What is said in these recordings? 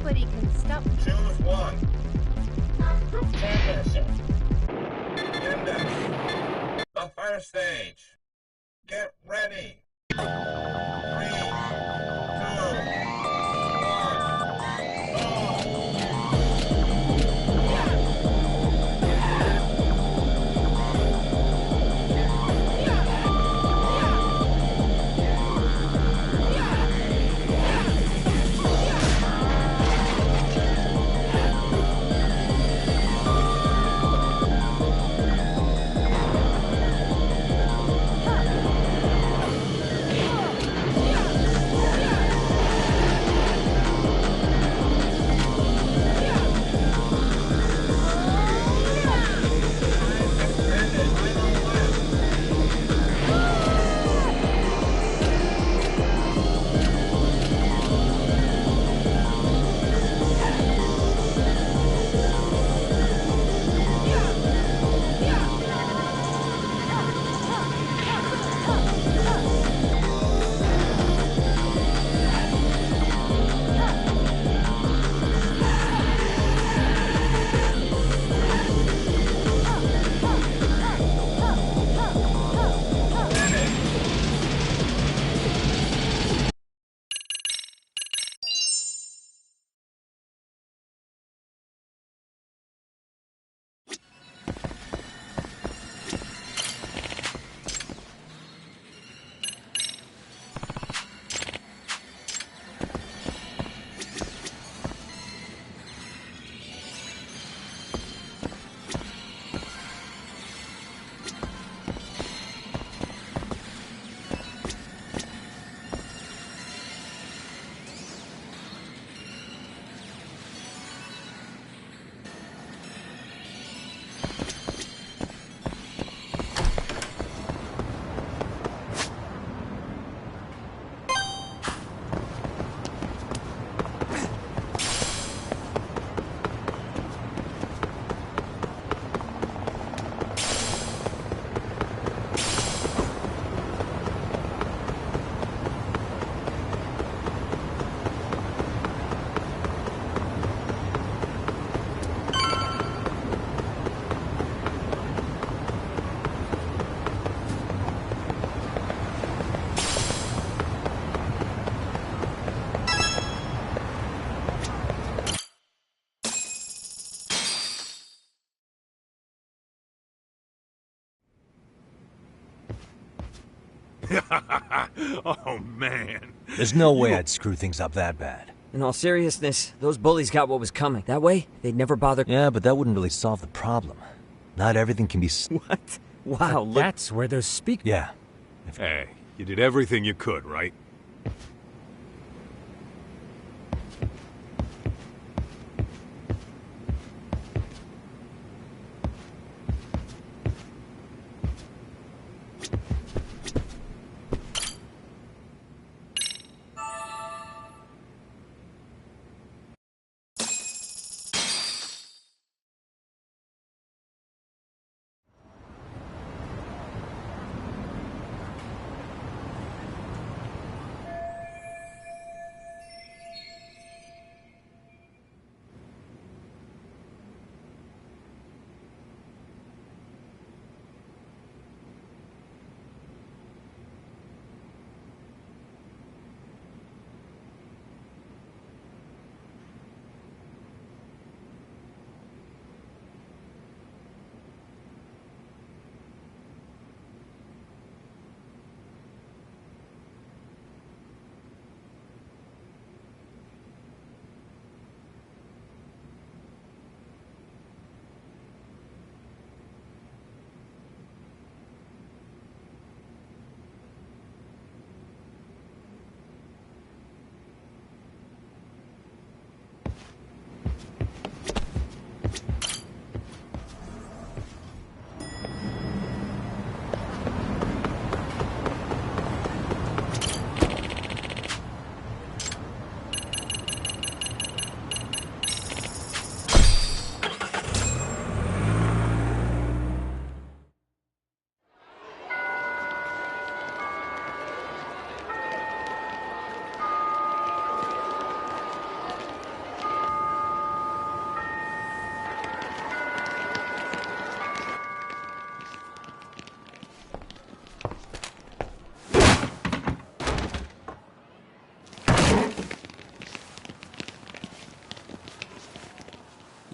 Nobody can stop. Choose one. Championship. Index. The first stage. Get ready. 3, 2, Oh, man. There's no way I'd screw things up that bad. In all seriousness, those bullies got what was coming. That way, they'd never bother. Yeah, but that wouldn't really solve the problem. Not everything can be What? Wow, look. That's where those speak. Yeah. Hey, you did everything you could, right?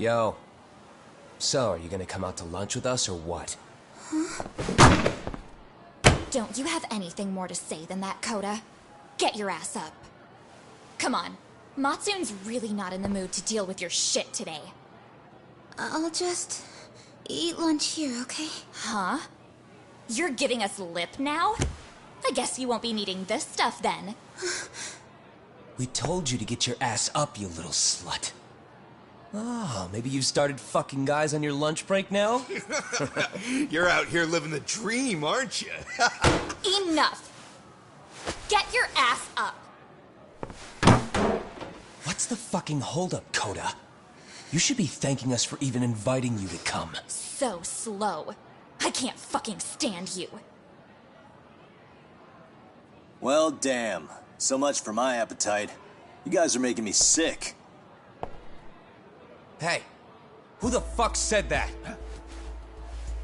Yo. So, are you gonna come out to lunch with us or what? Don't you have anything more to say than that, Coda? Get your ass up. Come on. Matsun's really not in the mood to deal with your shit today. I'll just eat lunch here, okay? Huh? You're giving us lip now? I guess you won't be needing this stuff then. We told you to get your ass up, you little slut. Oh, maybe you've started fucking guys on your lunch break now? You're out here living the dream, aren't you? Enough! Get your ass up! What's the fucking holdup, Coda? You should be thanking us for even inviting you to come. So slow. I can't fucking stand you. Well, damn. So much for my appetite. You guys are making me sick. Hey, who the fuck said that?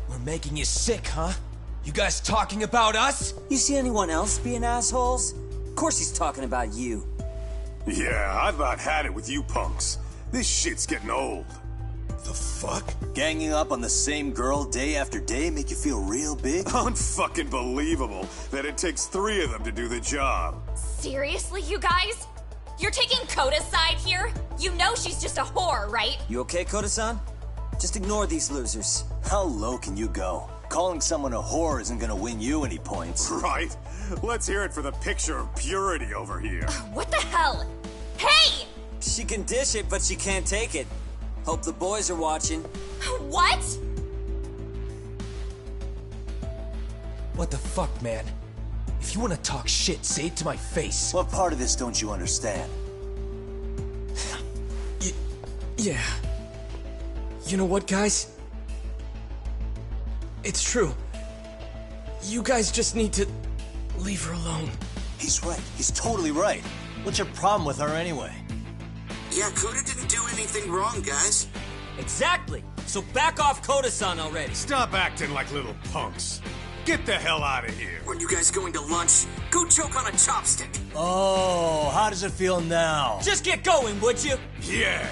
We're making you sick, huh? You guys talking about us? You see anyone else being assholes? Of course he's talking about you. Yeah, I've about had it with you punks. This shit's getting old. The fuck? Ganging up on the same girl day after day make you feel real big? Unfucking believable that it takes 3 of them to do the job. Seriously, you guys? You're taking Coda's side here? You know she's just a whore, right? You okay, Koda-san? Just ignore these losers. How low can you go? Calling someone a whore isn't gonna win you any points. Right? Let's hear it for the picture of purity over here. What the hell? Hey! She can dish it, but she can't take it. Hope the boys are watching. What? What the fuck, man? If you want to talk shit, say it to my face. What part of this don't you understand? Yeah. You know what, guys? It's true. You guys just need to leave her alone. He's right. He's totally right. What's your problem with her anyway? Yeah, Coda didn't do anything wrong, guys. Exactly. So back off Koda-san already. Stop acting like little punks. Get the hell out of here. When you guys going to lunch, go choke on a chopstick. Oh, how does it feel now? Just get going, would you? Yeah.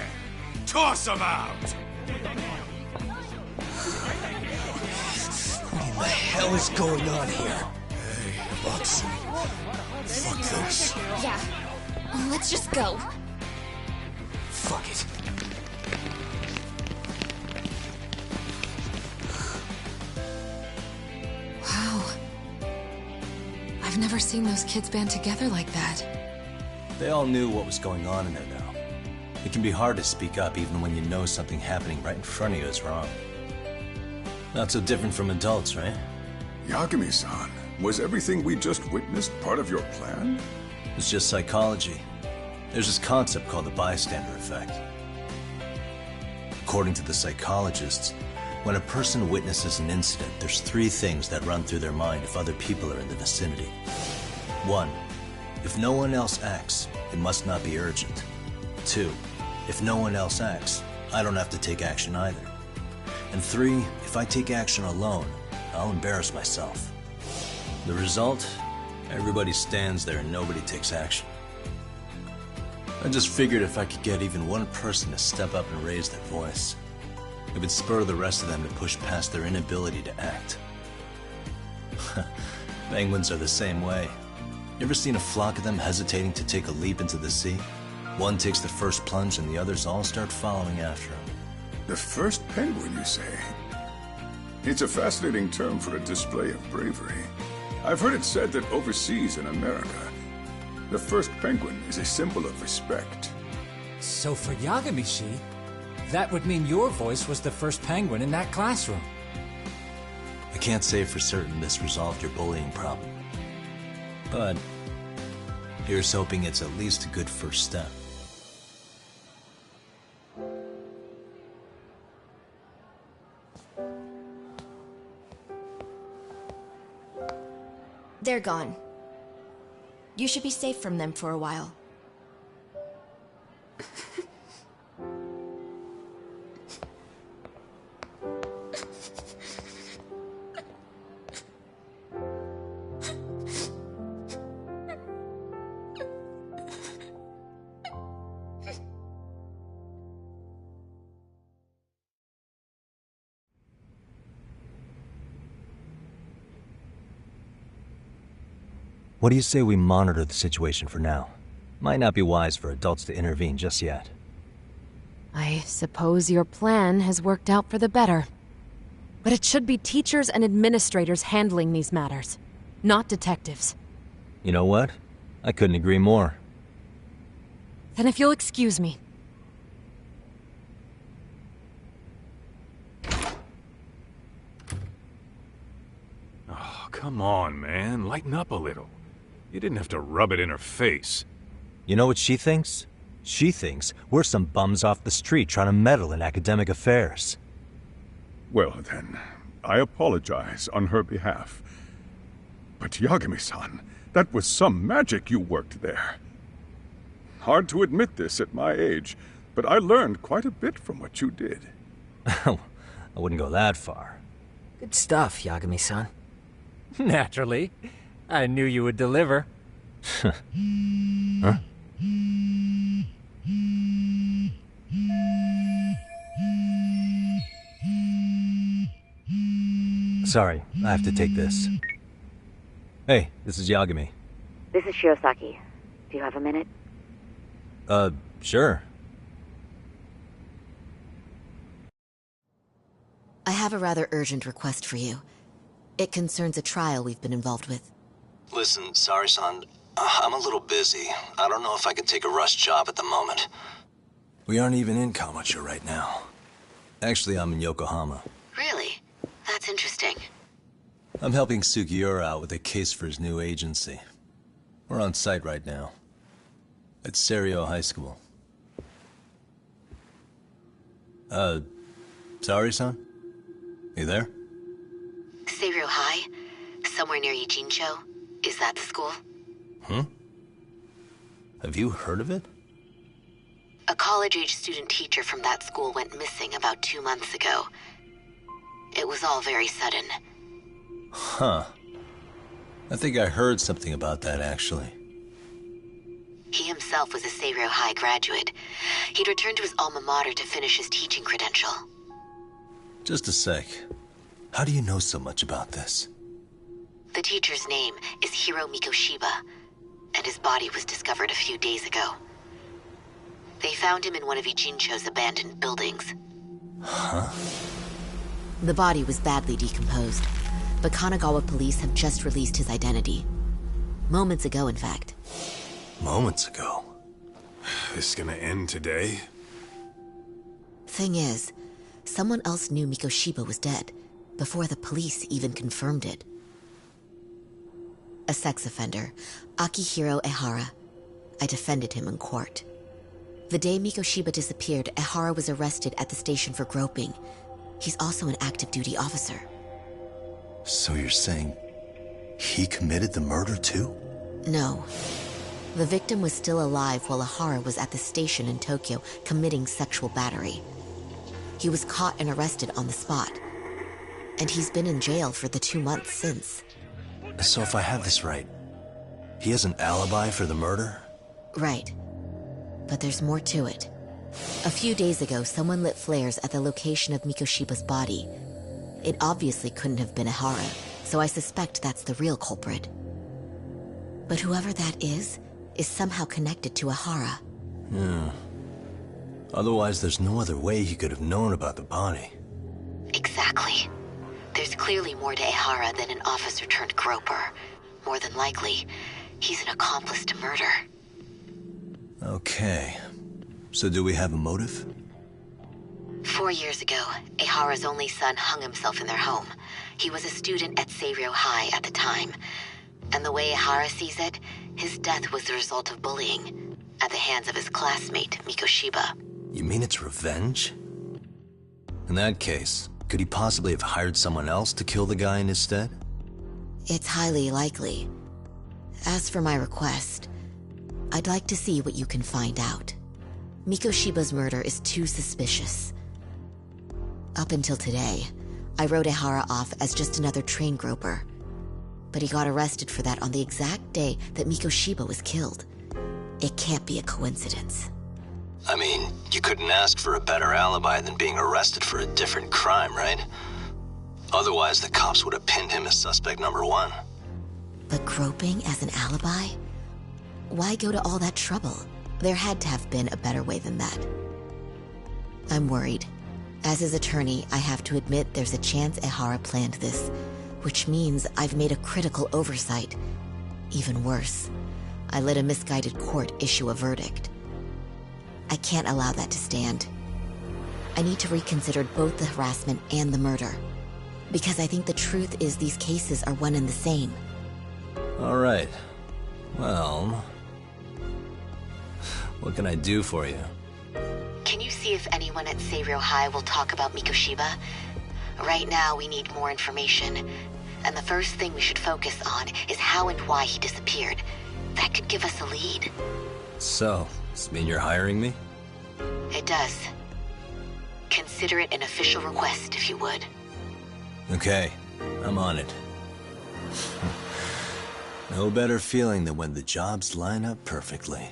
Toss them out. What in the hell is going on here? Hey, Bucks. Fuck this. Yeah. Let's just go. Fuck it. Wow. I've never seen those kids band together like that. They all knew what was going on in there now. It can be hard to speak up even when you know something happening right in front of you is wrong. Not so different from adults, right? Yagami-san, was everything we just witnessed part of your plan? It's just psychology. There's this concept called the bystander effect. According to the psychologists, when a person witnesses an incident, there's 3 things that run through their mind if other people are in the vicinity. 1, if no one else acts, it must not be urgent. 2, if no one else acts, I don't have to take action either. And 3, if I take action alone, I'll embarrass myself. The result? Everybody stands there and nobody takes action. I just figured if I could get even one person to step up and raise their voice, it would spur the rest of them to push past their inability to act. Penguins are the same way. You ever seen a flock of them hesitating to take a leap into the sea? One takes the first plunge and the others all start following after him. The first penguin, you say? It's a fascinating term for a display of bravery. I've heard it said that overseas in America, the first penguin is a symbol of respect. So for Yagami-shi, that would mean your voice was the first penguin in that classroom. I can't say for certain this resolved your bullying problem. But here's hoping it's at least a good first step. They're gone. You should be safe from them for a while. What do you say we monitor the situation for now? Might not be wise for adults to intervene just yet. I suppose your plan has worked out for the better. But it should be teachers and administrators handling these matters, not detectives. You know what? I couldn't agree more. Then if you'll excuse me. Oh, come on, man. Lighten up a little. You didn't have to rub it in her face. You know what she thinks? She thinks we're some bums off the street trying to meddle in academic affairs. Well, then, I apologize on her behalf. But Yagami-san, that was some magic you worked there. Hard to admit this at my age, but I learned quite a bit from what you did. I wouldn't go that far. Good stuff, Yagami-san. Naturally. I knew you would deliver. Huh? Sorry, I have to take this. Hey, this is Yagami. This is Shiosaki. Do you have a minute? Sure. I have a rather urgent request for you. It concerns a trial we've been involved with. Listen, Sari-san, I'm a little busy. I don't know if I can take a rush job at the moment. We aren't even in Kamucha right now. Actually, I'm in Yokohama. Really? That's interesting. I'm helping Sugiura out with a case for his new agency. We're on site right now. At Serio High School. Sari-san? You there? Serio High? Somewhere near Ijincho? Is that the school? Have you heard of it? A college-age student teacher from that school went missing about 2 months ago. It was all very sudden. Huh. I think I heard something about that, actually. He himself was a Serio High graduate. He'd returned to his alma mater to finish his teaching credential. Just a sec. How do you know so much about this? The teacher's name is Hiro Mikoshiba, and his body was discovered a few days ago. They found him in one of Ijincho's abandoned buildings. Huh? The body was badly decomposed, but Kanagawa police have just released his identity. Moments ago, in fact. Moments ago? This is gonna end today? Thing is, someone else knew Mikoshiba was dead, before the police even confirmed it. A sex offender, Akihiro Ehara. I defended him in court. The day Mikoshiba disappeared, Ehara was arrested at the station for groping. He's also an active duty officer. So you're saying he committed the murder too? No. The victim was still alive while Ehara was at the station in Tokyo committing sexual battery. He was caught and arrested on the spot. And he's been in jail for the 2 months since. So if I have this right, he has an alibi for the murder? Right. But there's more to it. A few days ago, someone lit flares at the location of Mikoshiba's body. It obviously couldn't have been Ehara, so I suspect that's the real culprit. But whoever that is somehow connected to Ehara. Yeah. Otherwise, there's no other way he could have known about the body. Exactly. There's clearly more to Ehara than an officer turned groper. More than likely, he's an accomplice to murder. Okay. So do we have a motive? 4 years ago, Ehara's only son hung himself in their home. He was a student at Seiryo High at the time. And the way Ehara sees it, his death was the result of bullying at the hands of his classmate, Mikoshiba. You mean it's revenge? In that case, could he possibly have hired someone else to kill the guy in his stead? It's highly likely. As for my request, I'd like to see what you can find out. Mikoshiba's murder is too suspicious. Up until today, I wrote Ehara off as just another train groper. But he got arrested for that on the exact day that Mikoshiba was killed. It can't be a coincidence. I mean, you couldn't ask for a better alibi than being arrested for a different crime, right? Otherwise, the cops would have pinned him as suspect number one. But groping as an alibi? Why go to all that trouble? There had to have been a better way than that. I'm worried. As his attorney, I have to admit there's a chance Ehara planned this, which means I've made a critical oversight. Even worse, I let a misguided court issue a verdict. I can't allow that to stand. I need to reconsider both the harassment and the murder, because I think the truth is these cases are one and the same. All right. Well, what can I do for you? Can you see if anyone at Seiryō High will talk about Mikoshiba? Right now, we need more information. And the first thing we should focus on is how and why he disappeared. That could give us a lead. So, does this mean you're hiring me? It does. Consider it an official request, if you would. Okay, I'm on it. No better feeling than when the jobs line up perfectly.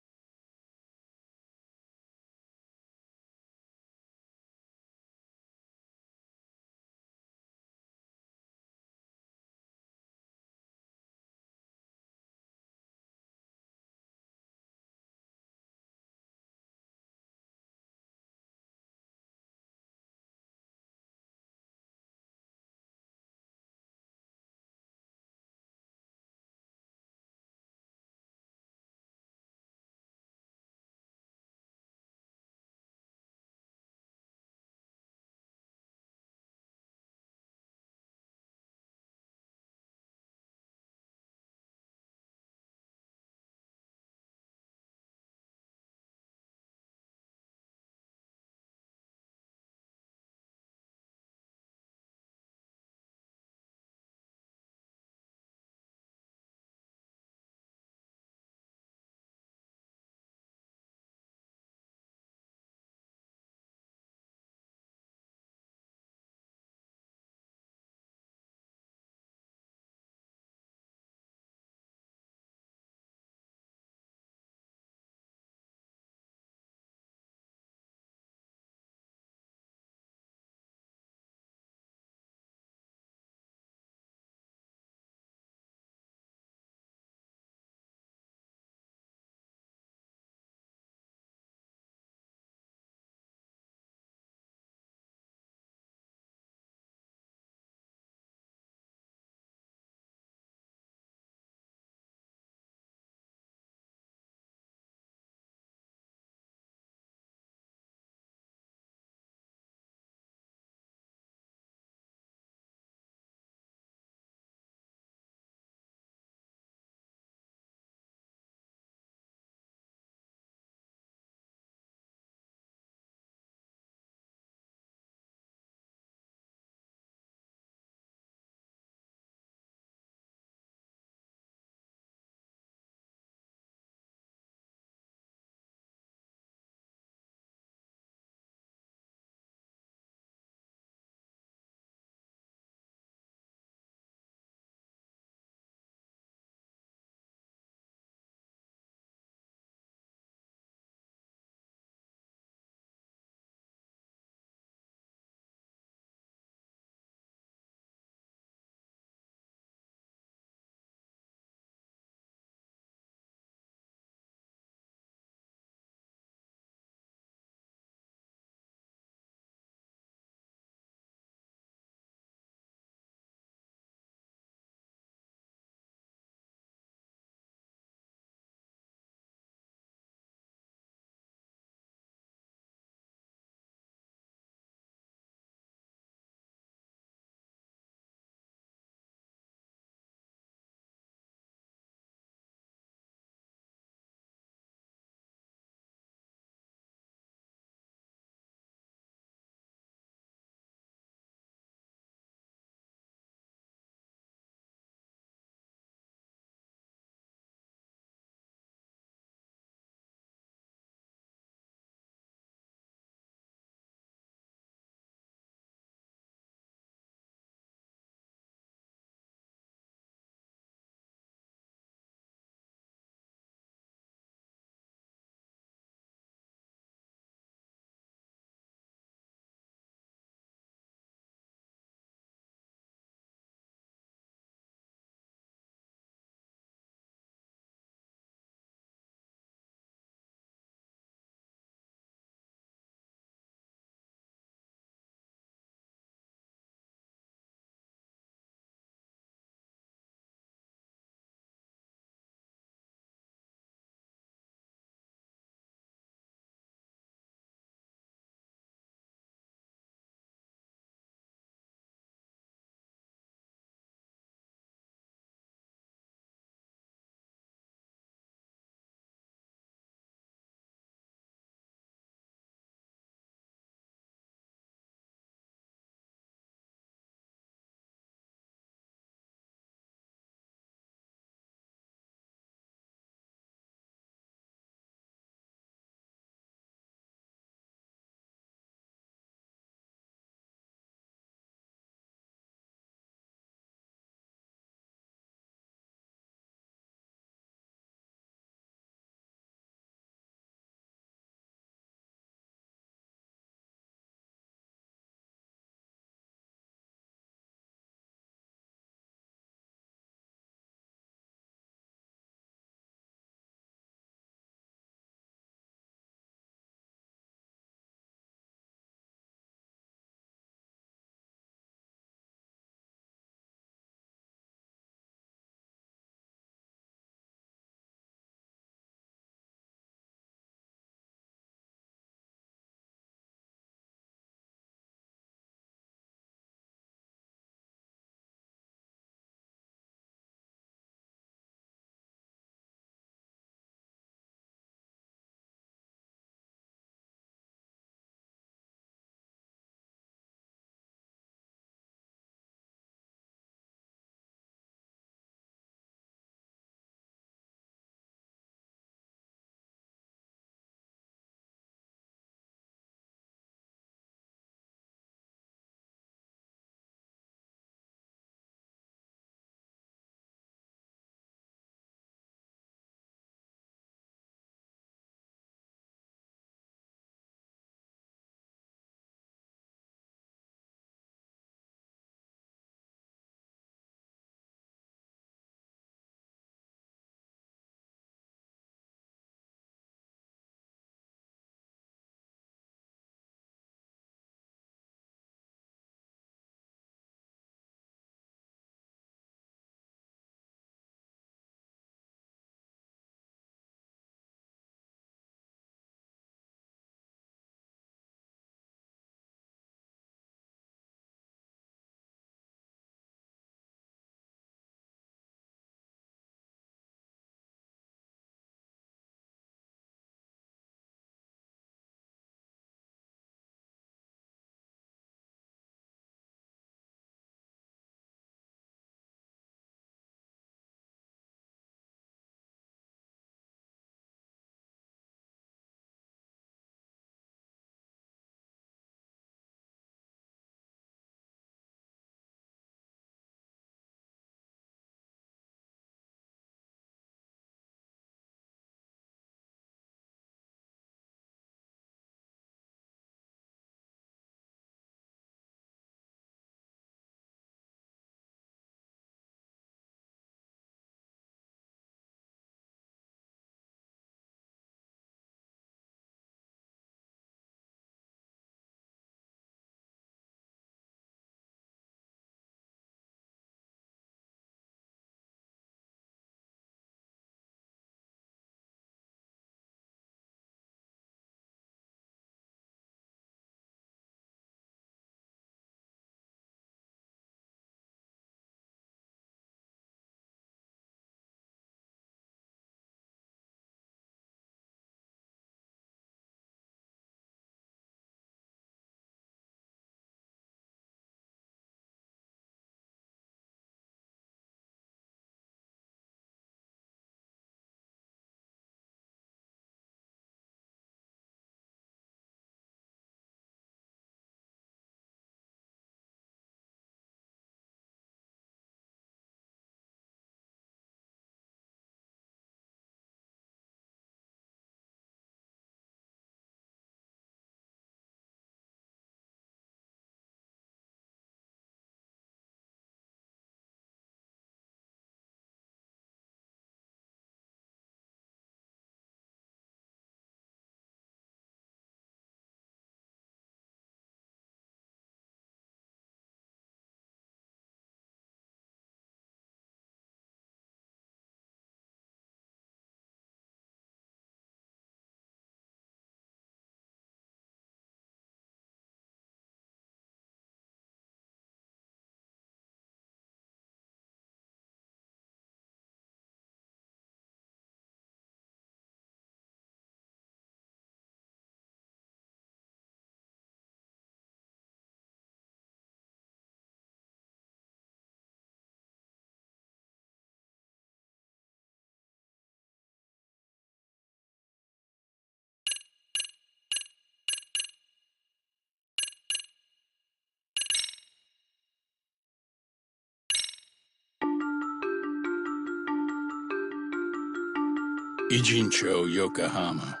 Ijincho, Yokohama.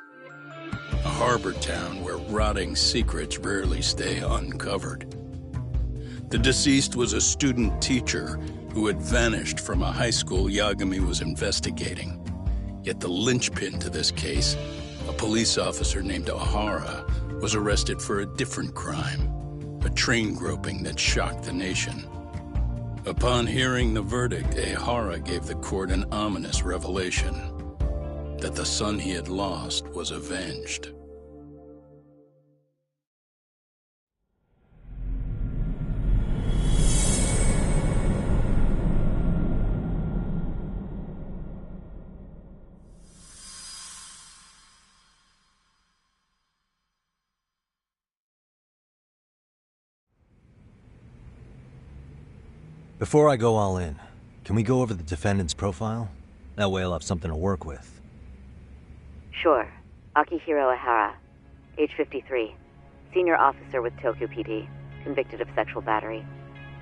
A harbor town where rotting secrets rarely stay uncovered. The deceased was a student teacher who had vanished from a high school Yagami was investigating. Yet the linchpin to this case, a police officer named Ohara, was arrested for a different crime, a train groping that shocked the nation. Upon hearing the verdict, Ehara gave the court an ominous revelation, that the son he had lost was avenged. Before I go all in, can we go over the defendant's profile? That way I'll have something to work with. Sure. Akihiro Ehara, age 53, senior officer with Tokyo PD, convicted of sexual battery.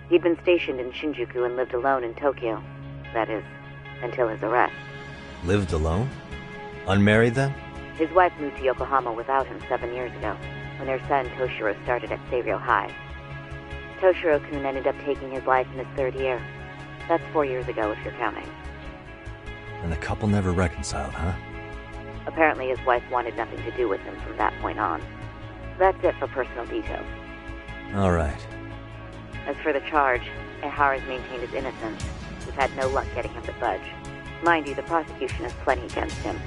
He'd been stationed in Shinjuku and lived alone in Tokyo. That is, until his arrest. Lived alone? Unmarried then? His wife moved to Yokohama without him 7 years ago, when their son Toshiro started at Seiryō High. Toshiro-kun ended up taking his life in his 3rd year. That's 4 years ago if you're counting. And the couple never reconciled, huh? Apparently his wife wanted nothing to do with him from that point on. That's it for personal details. All right. As for the charge, Ehara's maintained his innocence. We've had no luck getting him to budge. Mind you, the prosecution has plenty against him.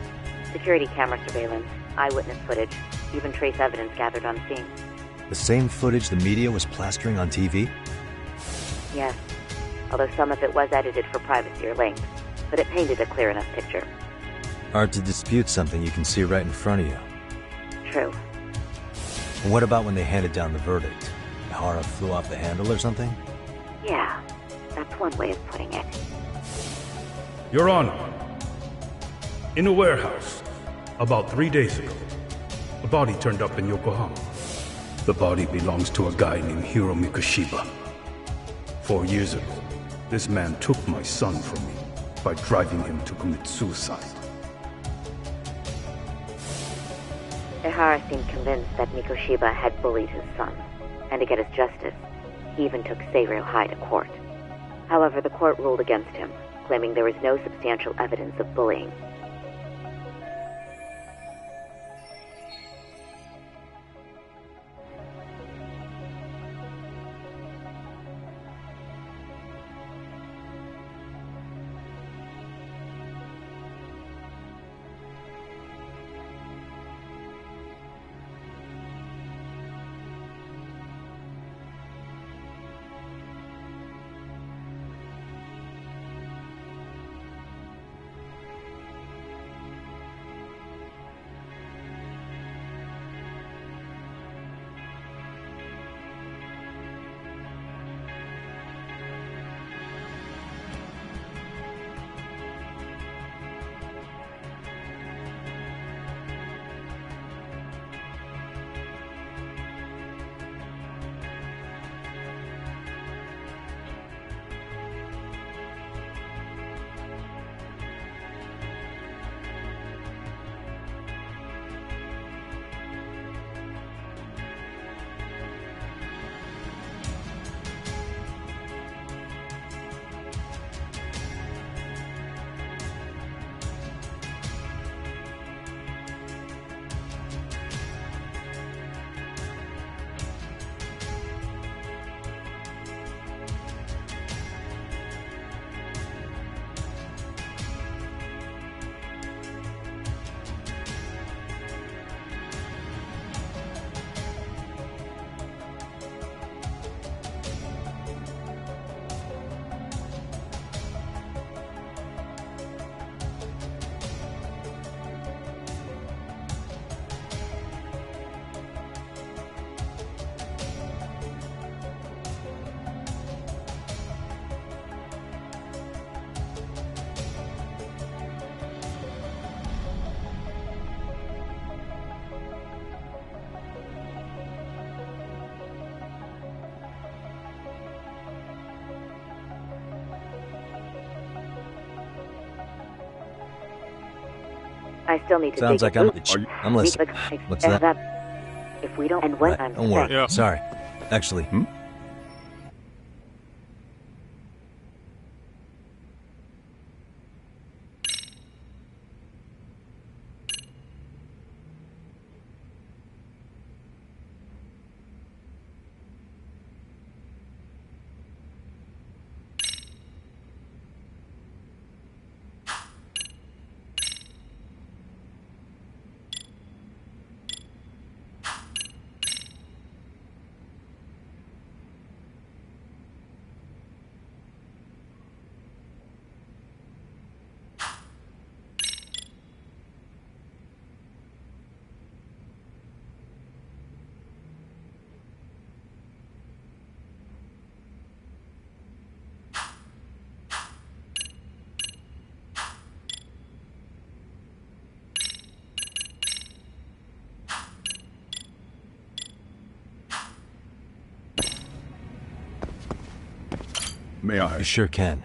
Security camera surveillance, eyewitness footage, even trace evidence gathered on scene. The same footage the media was plastering on TV? Yes, although some of it was edited for privacy or length, but it painted a clear enough picture. Hard to dispute something you can see right in front of you. True. And what about when they handed down the verdict? Ehara flew off the handle or something? Yeah, that's one way of putting it. Your Honor, in a warehouse, about 3 days ago, a body turned up in Yokohama. The body belongs to a guy named Hiro Mikoshiba. 4 years ago, this man took my son from me by driving him to commit suicide. Ehara seemed convinced that Mikoshiba had bullied his son, and to get his justice, he even took Seiryō High to court. However, the court ruled against him, claiming there was no substantial evidence of bullying. I still need to Sounds take like a I'm listening. What's that? If we don't, and when I'm Don't worry. sick. Sorry. Actually, May I? you sure can.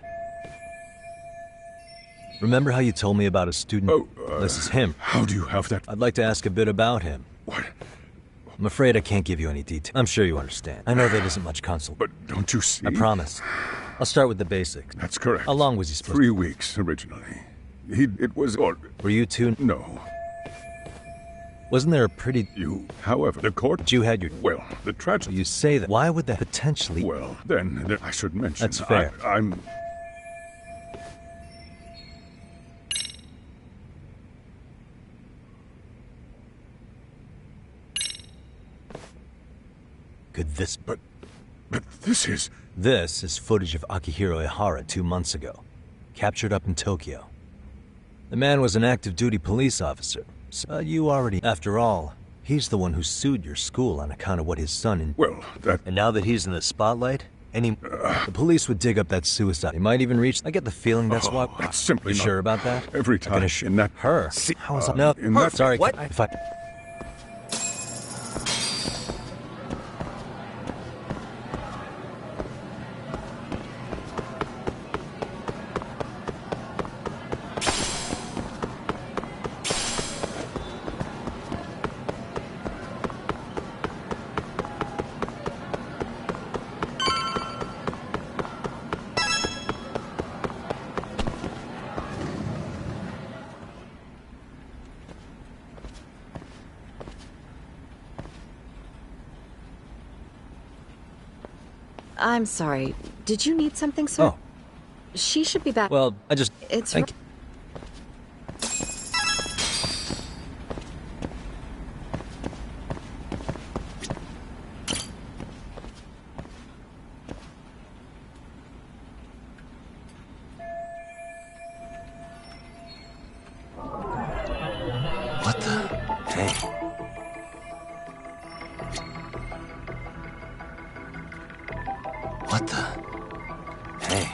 Remember how you told me about a student? This is him. How do you have that? I'd like to ask a bit about him. What? I'm afraid I can't give you any detail. I'm sure you understand. I know that isn't much consolation. But don't you see? I promise. I'll start with the basics. That's correct. How long was he supposed 3 weeks, originally. It was... Were you two? No. Wasn't there a pretty... However, the court... You had your... Well, the tragedy... You say that. Why would that potentially... Well, then I should mention... That's fair. I'm... Could this... But this is... This is footage of Akihiro Ihara 2 months ago. Captured up in Tokyo. The man was an active duty police officer. So you already... After all, he's the one who sued your school on account of what his son... Well, that... And now that he's in the spotlight, the police would dig up that suicide. He might even reach... I get the feeling that's why... It's simply you not... sure about that? Every time in that... Her? How is that? No, in that... Sorry, what? If I... I'm sorry. Did you need something, sir? Oh. She should be back. Well, I just... It's... Thank you. What the... Hey. What the... Hey.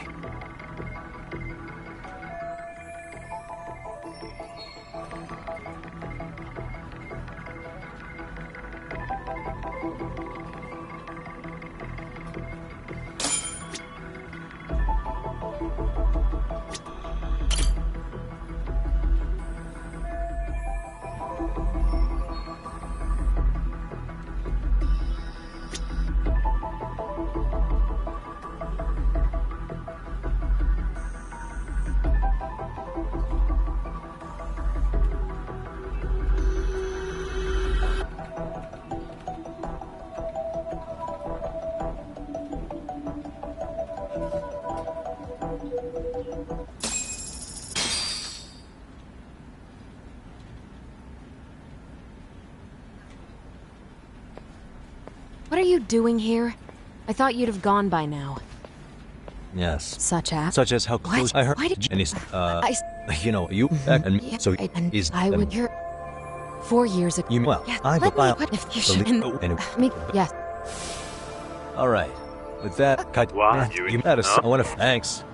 What are you doing here? I thought you'd have gone by now. Yes. Such as? Such as how close I heard. Why did you... And he's, you know, you back and me, so he's... I would hear... 4 years ago. You well, yes, I let me... will... What if you should... Me... Yes. All right. With that, cut... What? You had a... I want to... Thanks.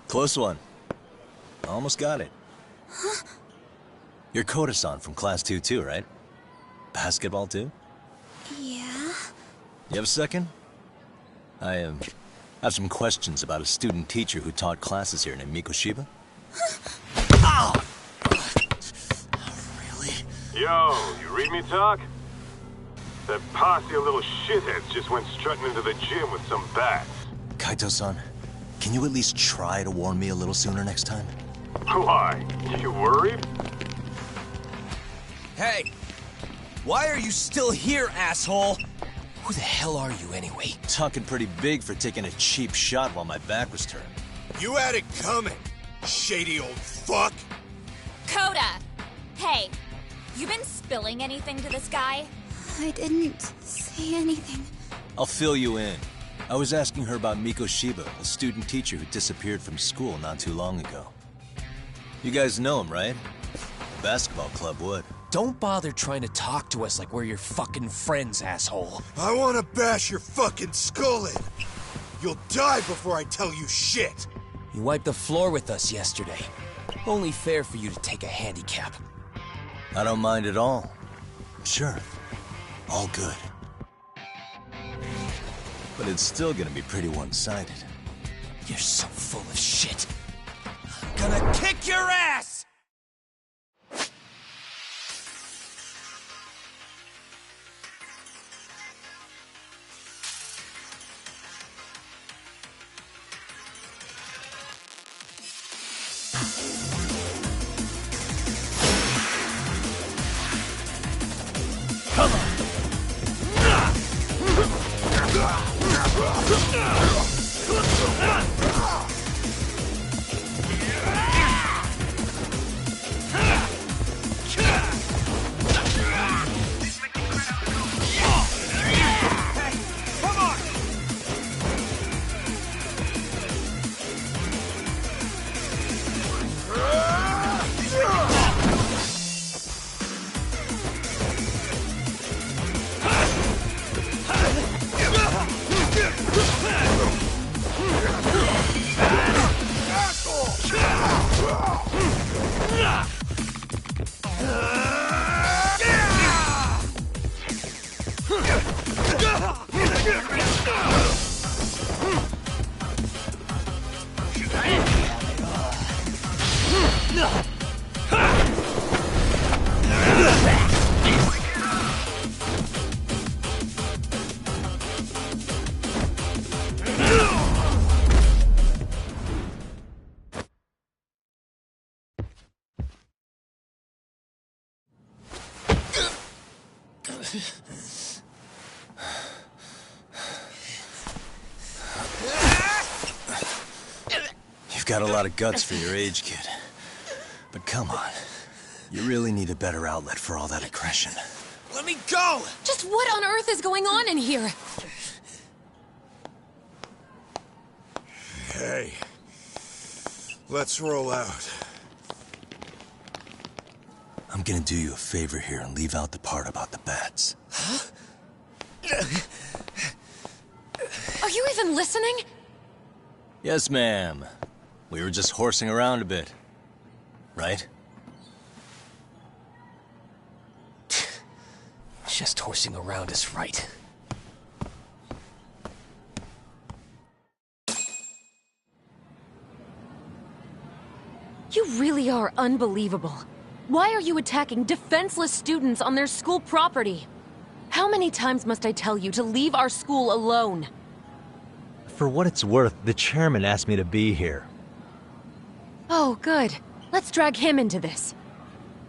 Close one. Almost got it. Huh? You're Koda-san from Class 2 too, right? Basketball too? Yeah? You have a second? I have some questions about a student teacher who taught classes here named Mikoshiba. Ow! Really? Yo, you read me talk? That posse of little shitheads just went strutting into the gym with some bats. Kaito-san, can you at least try to warn me a little sooner next time? Why? You worried? Hey! Why are you still here, asshole? Who the hell are you, anyway? Talking pretty big for taking a cheap shot while my back was turned. You had it coming, shady old fuck! Coda! Hey, you been spilling anything to this guy? I didn't say anything. I'll fill you in. I was asking her about Mikoshiba, a student teacher who disappeared from school not too long ago. You guys know him, right? The basketball club would. Don't bother trying to talk to us like we're your fucking friends, asshole. I wanna bash your fucking skull in. You'll die before I tell you shit. You wiped the floor with us yesterday. Only fair for you to take a handicap. I don't mind at all. Sure. All good. But it's still gonna be pretty one-sided. You're so full of shit. I'm gonna kick your ass! Come on! You've got a lot of guts for your age, kid. But come on. You really need a better outlet for all that aggression. Let me go! Just what on earth is going on in here? Hey. Let's roll out. I'm gonna do you a favor here and leave out the part about the bats. Huh? Are you even listening? Yes, ma'am. We were just horsing around a bit. Right? Just horsing around is right. You really are unbelievable. Why are you attacking defenseless students on their school property? How many times must I tell you to leave our school alone? For what it's worth, the chairman asked me to be here. Oh, good. Let's drag him into this.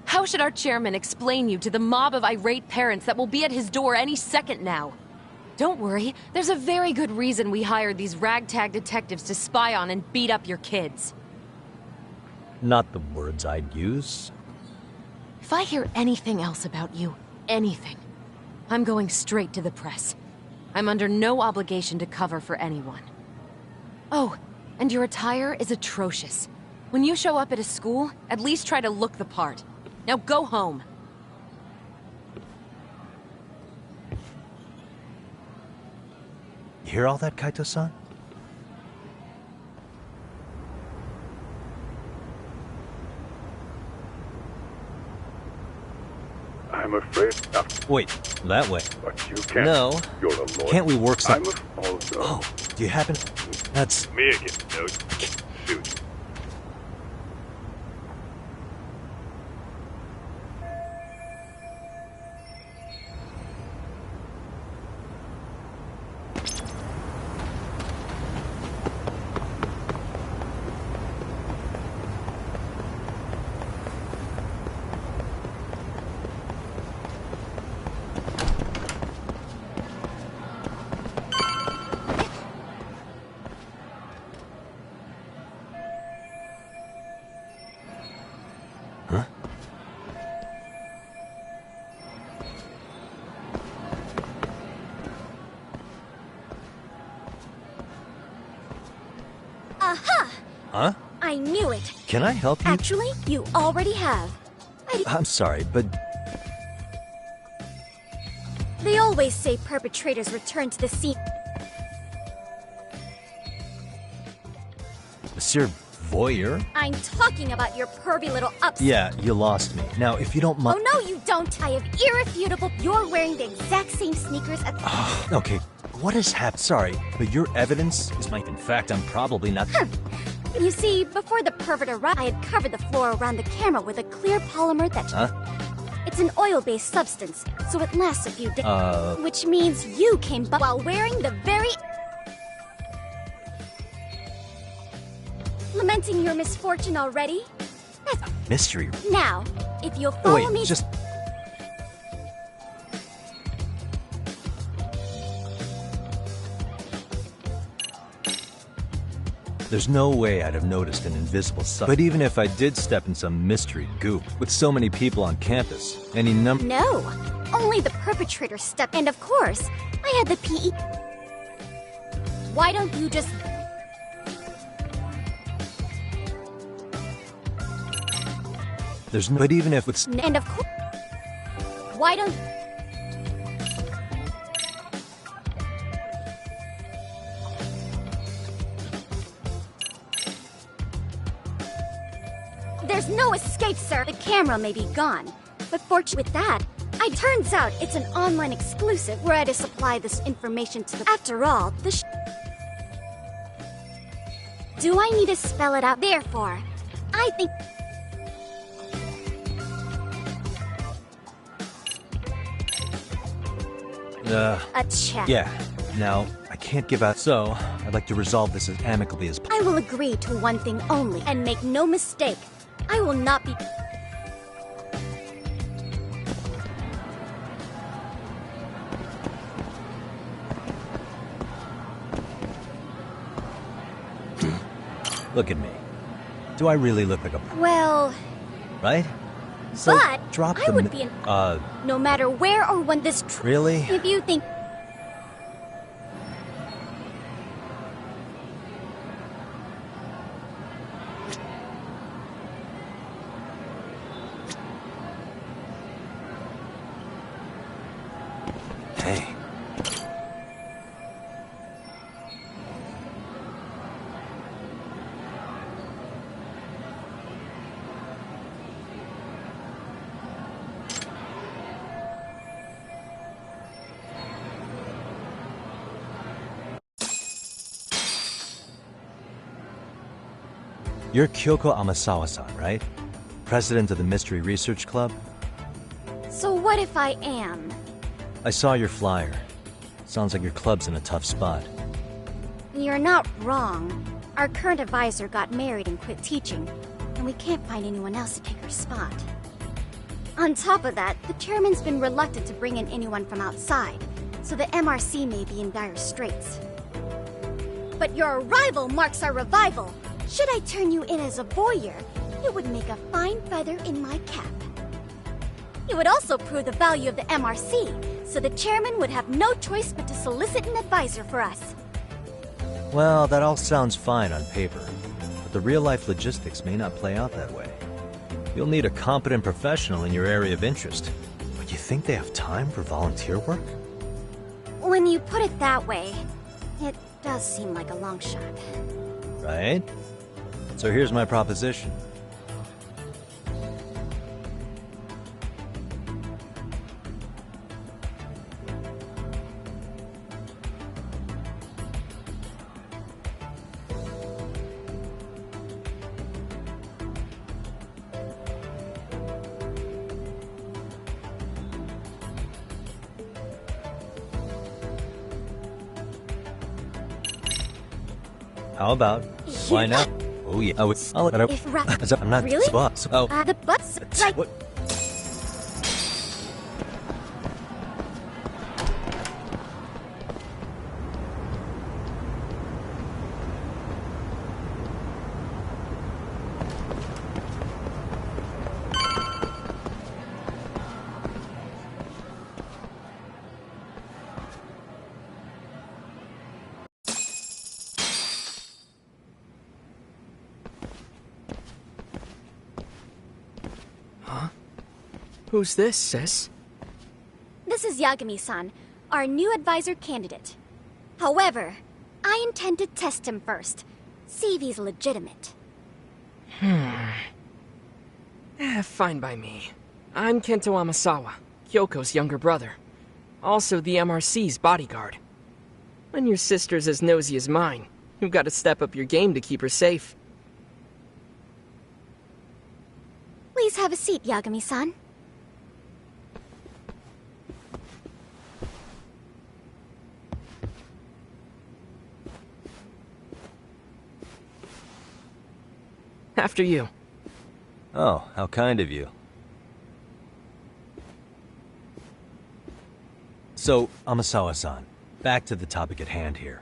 How should our chairman explain you to the mob of irate parents that will be at his door any second now? Don't worry, there's a very good reason we hired these ragtag detectives to spy on and beat up your kids. Not the words I'd use. If I hear anything else about you, anything, I'm going straight to the press. I'm under no obligation to cover for anyone. Oh, and your attire is atrocious. When you show up at a school, at least try to look the part. Now go home. You hear all that, Kaito-san? afraid of. Wait, that way. But you can't. No. You're a lawyer. Can't we work some... Also... Oh, do you happen... That's... Me again, no. Shoot. Aha! Huh? I knew it. Can I help you? Actually, you already have. I'm sorry, but... They always say perpetrators return to the scene. Monsieur Voyeur? I'm talking about your pervy little ups. Yeah, you lost me. Now, if you don't mind... Oh, no, you don't. I have irrefutable... You're wearing the exact same sneakers as... Okay, what has happened? Sorry, but your evidence is my... In fact, I'm probably not... You see, before the pervert arrived, I had covered the floor around the camera with a clear polymer that... Huh? It's an oil-based substance, so it lasts a few days. Which means you came by while wearing the very... Lamenting your misfortune already? That's... Mystery. Now, if you'll follow me... just... There's no way I'd have noticed an invisible sub. But even if I did step in some mystery goop, with so many people on campus, any number... No, only the perpetrator stepped. And of course, I had the PE... Why don't you just... There's no... But even if it's... And of course... Why don't... There's no escape, sir. The camera may be gone, but fortunately with that, turns out it's an online exclusive where I had to supply this information to the... After all, the Do I need to spell it out? Therefore, I think... A check. Yeah. Now, I can't give out, so I'd like to resolve this as amicably as possible. I will agree to one thing only, and make no mistake. I will not be... Look at me. Do I really look like a... Well... Right? So, but drop I would be an... No matter where or when this... Really? If you think... Hey. You're Kyoko Amasawa-san, right? President of the Mystery Research Club? So what if I am? I saw your flyer. Sounds like your club's in a tough spot. You're not wrong. Our current advisor got married and quit teaching, and we can't find anyone else to take her spot. On top of that, the chairman's been reluctant to bring in anyone from outside, so the MRC may be in dire straits. But your arrival marks our revival. Should I turn you in as a voyeur, it would make a fine feather in my cap. It would also prove the value of the MRC, so the chairman would have no choice but to solicit an advisor for us. Well, that all sounds fine on paper, but the real-life logistics may not play out that way. You'll need a competent professional in your area of interest. But you think they have time for volunteer work? When you put it that way, it does seem like a long shot. Right? So here's my proposition. How about? Why not? Oh yeah. I'm not really? the boss. Oh. The bus, right? What? Who's this, sis? This is Yagami-san, our new advisor candidate. However, I intend to test him first. See if he's legitimate. Fine by me. I'm Kento Amasawa, Kyoko's younger brother. Also the MRC's bodyguard. When your sister's as nosy as mine, you've got to step up your game to keep her safe. Please have a seat, Yagami-san. After you. Oh, how kind of you. So, Amasawa-san, back to the topic at hand here.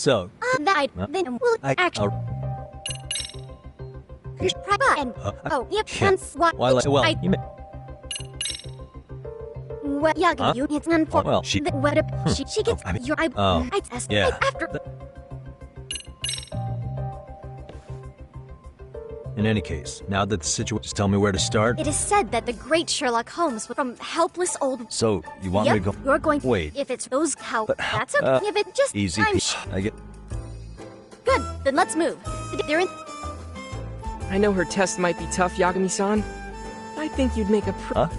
So, Then we'll actually. Oh, yep, once what? well, you may... Well, Yagi, you it's none for. well, she... she gets I mean, your yeah. after. In any case, now that the situation... Just tell me where to start. It is said that the great Sherlock Holmes was from helpless old... So, you want me to go... You're going... Wait. If it's those how... That's okay. If it just... Easy I get... Good. Then let's move. They're in... I know her test might be tough, Yagami-san, I think you'd make a Huh?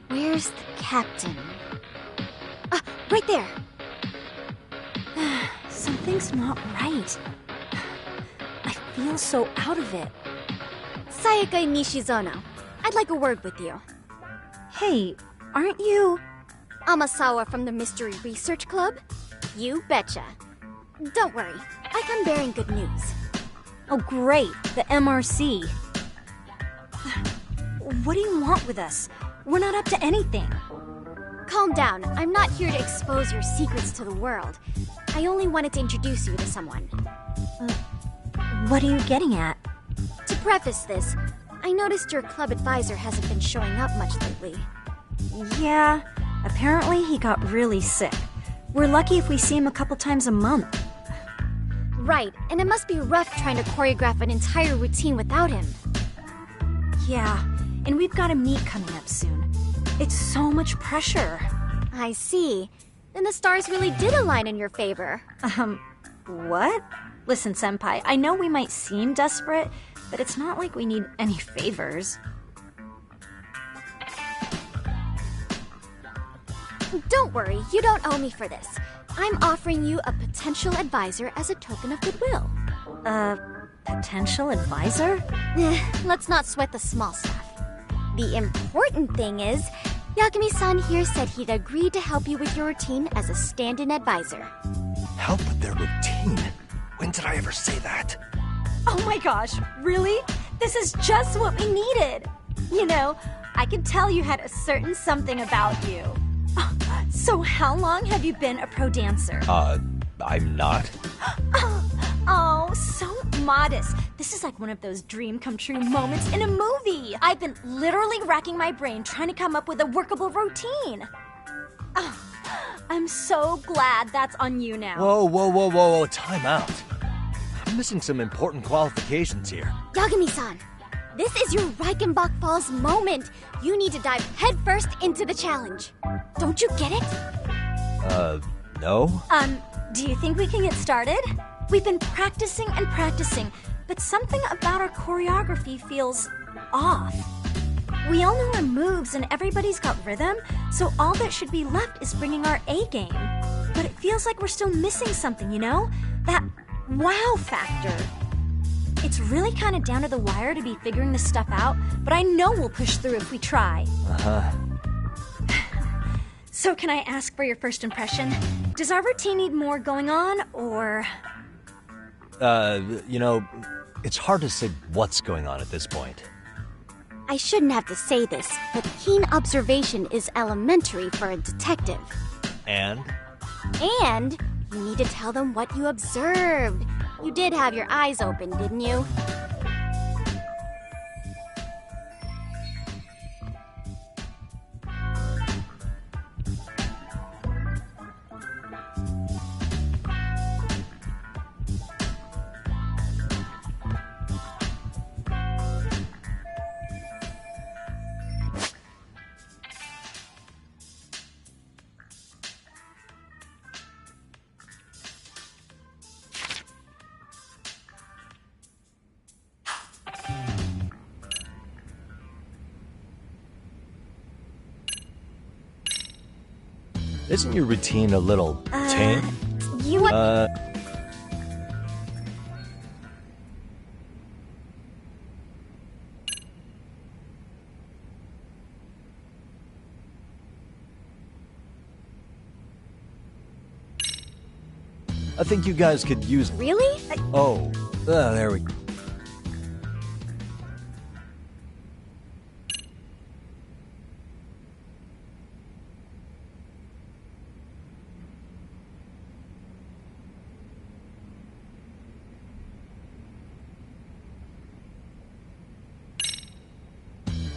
Where's the captain? Ah, right there! Something's not right. I feel so out of it. Sayaka Nishizono, I'd like a word with you. Hey, aren't you... Amasawa from the Mystery Research Club? You betcha. Don't worry, I come bearing good news. Oh great, the MRC. What do you want with us? We're not up to anything. Calm down, I'm not here to expose your secrets to the world. I only wanted to introduce you to someone. What are you getting at? To preface this, I noticed your club advisor hasn't been showing up much lately. Yeah, apparently he got really sick. We're lucky if we see him a couple times a month. Right, and it must be rough trying to choreograph an entire routine without him. Yeah, and we've got a meet coming up soon. It's so much pressure. I see. Then the stars really did align in your favor. What? Listen, Senpai, I know we might seem desperate, but it's not like we need any favors. Don't worry, you don't owe me for this. I'm offering you a potential advisor as a token of goodwill. Potential advisor? Let's not sweat the small stuff. The important thing is, Yagami-san here said he'd agreed to help you with your routine as a stand-in advisor. Help with their routine? When did I ever say that? Oh my gosh, really? This is just what we needed. You know, I could tell you had a certain something about you. So how long have you been a pro dancer? I'm not. Oh, so modest. This is like one of those dream come true moments in a movie. I've been literally racking my brain trying to come up with a workable routine. Oh, I'm so glad that's on you now. Whoa, time out. I'm missing some important qualifications here. Yagami-san, this is your Reichenbach Falls moment. You need to dive headfirst into the challenge. Don't you get it? No? Do you think we can get started? We've been practicing and practicing, but something about our choreography feels off. We all know our moves and everybody's got rhythm, so all that should be left is bringing our A game. But it feels like we're still missing something, you know? That wow factor. It's really kind of down to the wire to be figuring this stuff out, but I know we'll push through if we try. So can I ask for your first impression? Does our routine need more going on, or...? You know, it's hard to say what's going on at this point. I shouldn't have to say this, but keen observation is elementary for a detective. And? And you need to tell them what you observed. You did have your eyes open, didn't you? Isn't your routine a little tame? You want... I think you guys could use... Really? Oh, there we go.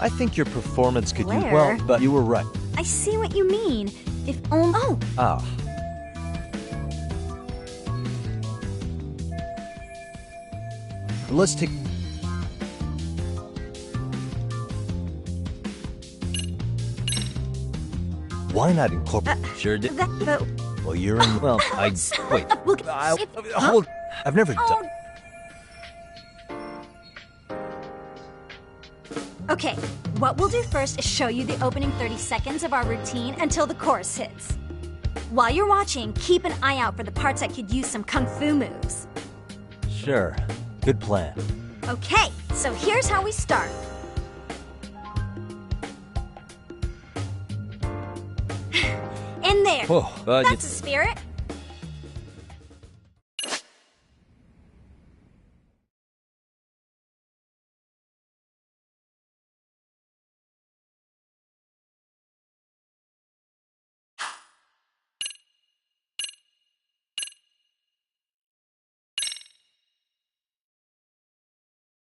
I think your performance could use... Well, but you were right. I see what you mean. If only... Oh! Ah. Let's take... Why not incorporate... Sure did. Well, you're in... Well, Wait. Hold... I've never done... Okay, what we'll do first is show you the opening 30 seconds of our routine until the chorus hits. While you're watching, keep an eye out for the parts that could use some kung fu moves. Sure. Good plan. Okay, so here's how we start. In there. Whoa, That's the spirit.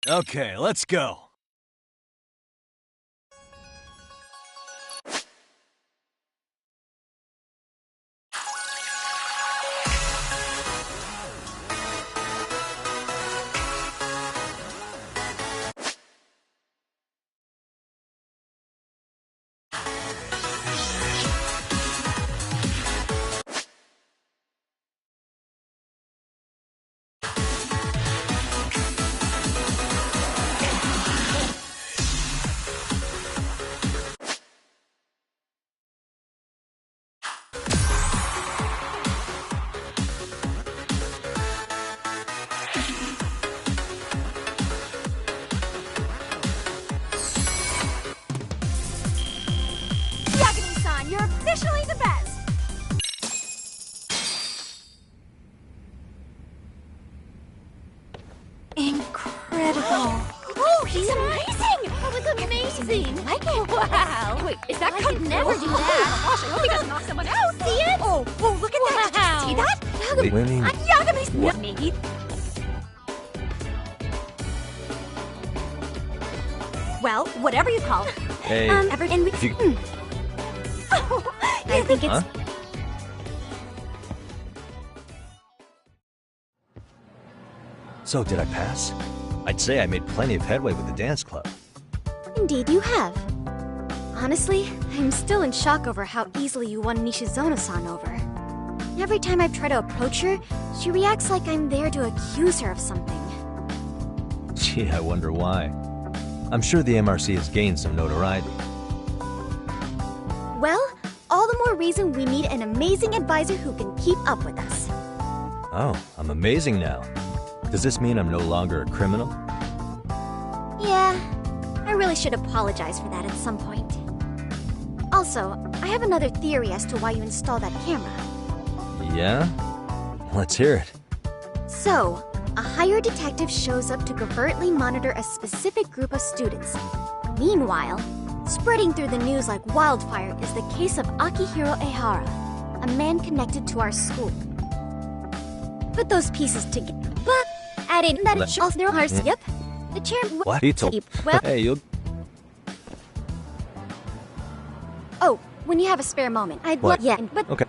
Okay, let's go. You're officially the best! Incredible! Oh, he's amazing! That was amazing! Like it? Wow! Wait, is that could never do that? Oh gosh, I hope he doesn't knock someone out! See it? Oh, look at that! Did you see that? Yagami's maybe. Well, whatever you call it. Hey, and we... if you... I think it's... So, did I pass? I'd say I made plenty of headway with the dance club. Indeed you have. Honestly, I'm still in shock over how easily you won Nishizono-san over. Every time I've tried to approach her, she reacts like I'm there to accuse her of something. Gee, I wonder why. I'm sure the MRC has gained some notoriety. Well, all the more reason we need an amazing advisor who can keep up with us. Oh, I'm amazing now. Does this mean I'm no longer a criminal? Yeah, I really should apologize for that at some point. Also, I have another theory as to why you installed that camera. Yeah? Let's hear it. So, a hired detective shows up to covertly monitor a specific group of students. Meanwhile, spreading through the news like wildfire is the case of Akihiro Ehara, a man connected to our school. Put those pieces together. But add in that it shows there are... Yep. The chair... What? He told... Well... Hey, you'll... Oh, when you have a spare moment, I'd love... Yeah, but... Okay.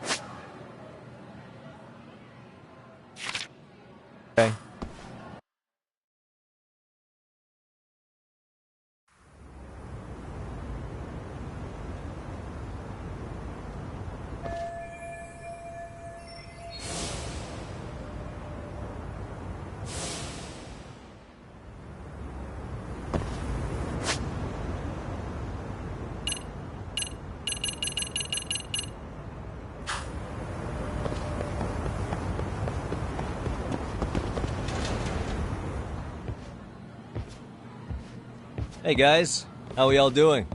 Okay. Hey guys, how we all doing?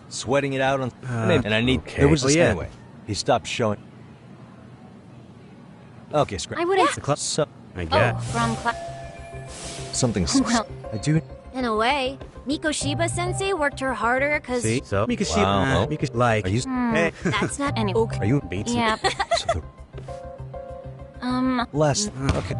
Sweating it out on... and I need... okay. There was this yeah. anyway. He stopped showing... Okay, scrap. I wouldn't... The club. So, I guess. Oh, from class. something's... Well, I do... in a way, Mikoshiba-sensei worked her harder because... See? So, Mikashi... Wow. Mikashi... Like... Are you... Hey. That's not any... Okay. Are you beats? Yeah. So the... Last... Okay.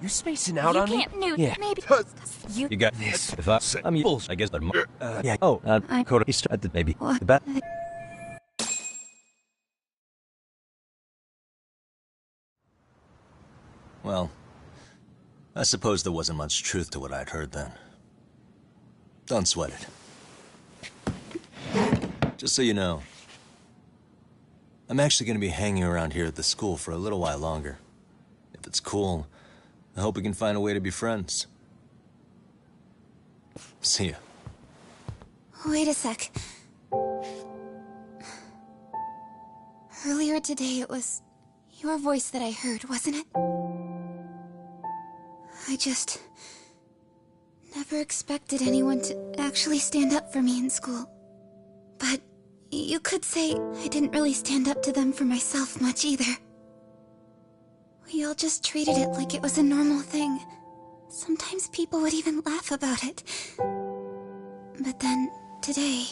You spacing out You on me? can't nude. Yeah. Maybe... You... You got this. If I'm you, I guess, but yeah. Oh, Koda, he started maybe. What? The bat. Well, I suppose there wasn't much truth to what I'd heard then. Don't sweat it. Just so you know, I'm actually going to be hanging around here at the school for a little while longer. If it's cool, I hope we can find a way to be friends. See ya. Wait a sec. Earlier today, it was your voice that I heard, wasn't it? I just never expected anyone to actually stand up for me in school. But you could say I didn't really stand up to them for myself much either. We all just treated it like it was a normal thing. Sometimes people would even laugh about it. But then, today,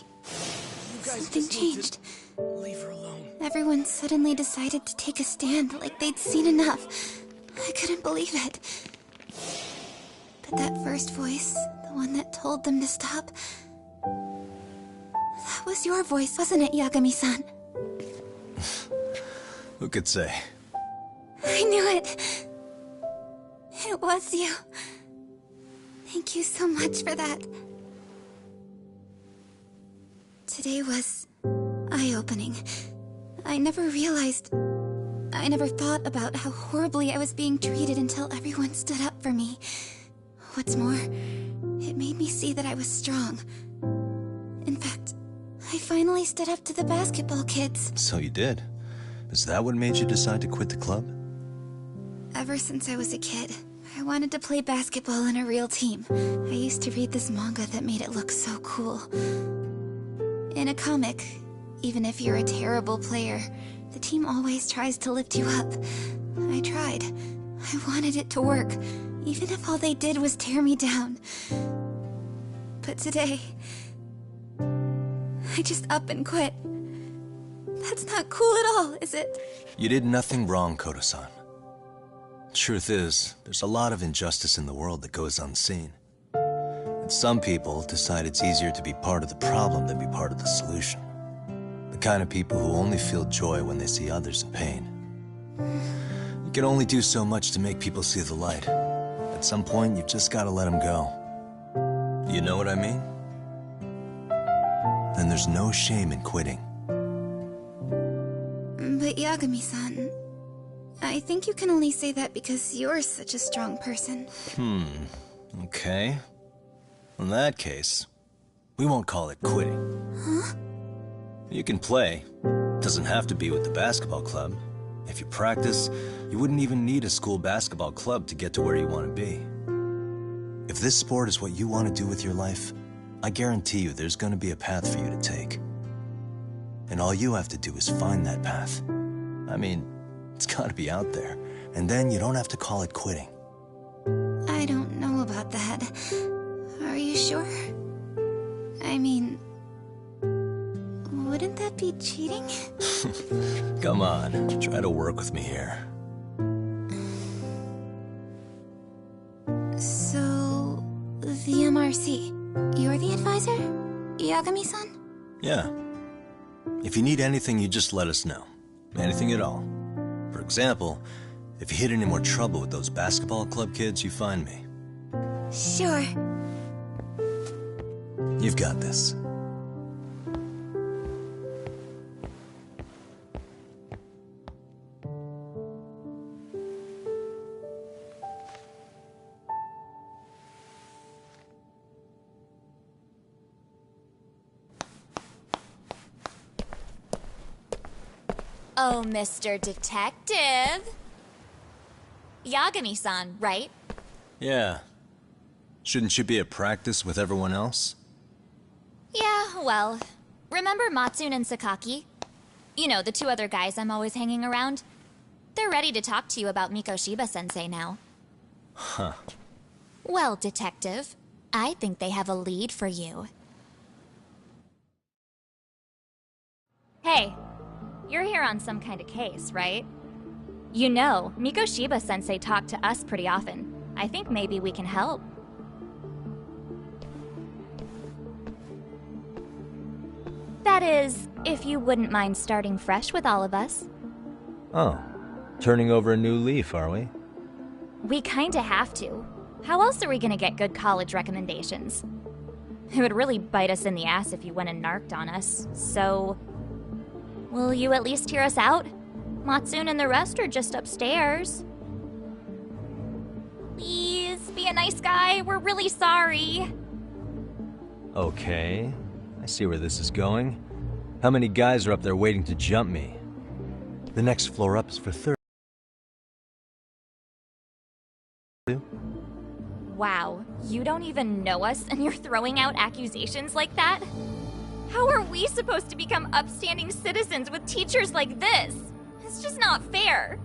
something changed. Leave her alone. Everyone suddenly decided to take a stand like they'd seen enough. I couldn't believe it. But that first voice, the one that told them to stop, that was your voice, wasn't it, Yagami-san? Who could say? I knew it. It was you. Thank you so much for that. Today was eye-opening. I never thought about how horribly I was being treated until everyone stood up for me. What's more, it made me see that I was strong. In fact, I finally stood up to the basketball kids. So you did? Is that what made you decide to quit the club? Ever since I was a kid, I wanted to play basketball in a real team. I used to read this manga that made it look so cool. In a comic, even if you're a terrible player, the team always tries to lift you up. I tried. I wanted it to work, even if all they did was tear me down. But today, I just up and quit. That's not cool at all, is it? You did nothing wrong, Kodo-san. Truth is, there's a lot of injustice in the world that goes unseen. And some people decide it's easier to be part of the problem than be part of the solution. The kind of people who only feel joy when they see others in pain. You can only do so much to make people see the light. At some point, you've just got to let them go. You know what I mean? Then there's no shame in quitting. But Yagami-san, I think you can only say that because you're such a strong person. Okay. In that case, we won't call it quitting. Huh? You can play. Doesn't have to be with the basketball club. If you practice, you wouldn't even need a school basketball club to get to where you want to be. If this sport is what you want to do with your life, I guarantee you there's going to be a path for you to take. And all you have to do is find that path. I mean, it's got to be out there. And then you don't have to call it quitting. I don't know about that. Are you sure? I mean, wouldn't that be cheating? Come on, try to work with me here. So, the MRC, you're the advisor? Yagami-san? Yeah. If you need anything, you just let us know. Anything at all. For example, if you hit any more trouble with those basketball club kids, you find me. Sure. You've got this. Oh, Mr. Detective. Yagami-san, right? Yeah. Shouldn't you be at practice with everyone else? Yeah, well, remember Matsune and Sakaki? You know, the two other guys I'm always hanging around? They're ready to talk to you about Mikoshiba-sensei now. Huh. Well, Detective, I think they have a lead for you. Hey, you're here on some kind of case, right? You know, Mikoshiba-sensei talked to us pretty often. I think maybe we can help. That is, if you wouldn't mind starting fresh with all of us. Oh. Turning over a new leaf, are we? We kinda have to. How else are we gonna get good college recommendations? It would really bite us in the ass if you went and narked on us, so... Will you at least hear us out? Matsune and the rest are just upstairs. Please, be a nice guy. We're really sorry. Okay. I see where this is going. How many guys are up there waiting to jump me? The next floor up is for 30. Wow, you don't even know us and you're throwing out accusations like that? How are we supposed to become upstanding citizens with teachers like this? It's just not fair.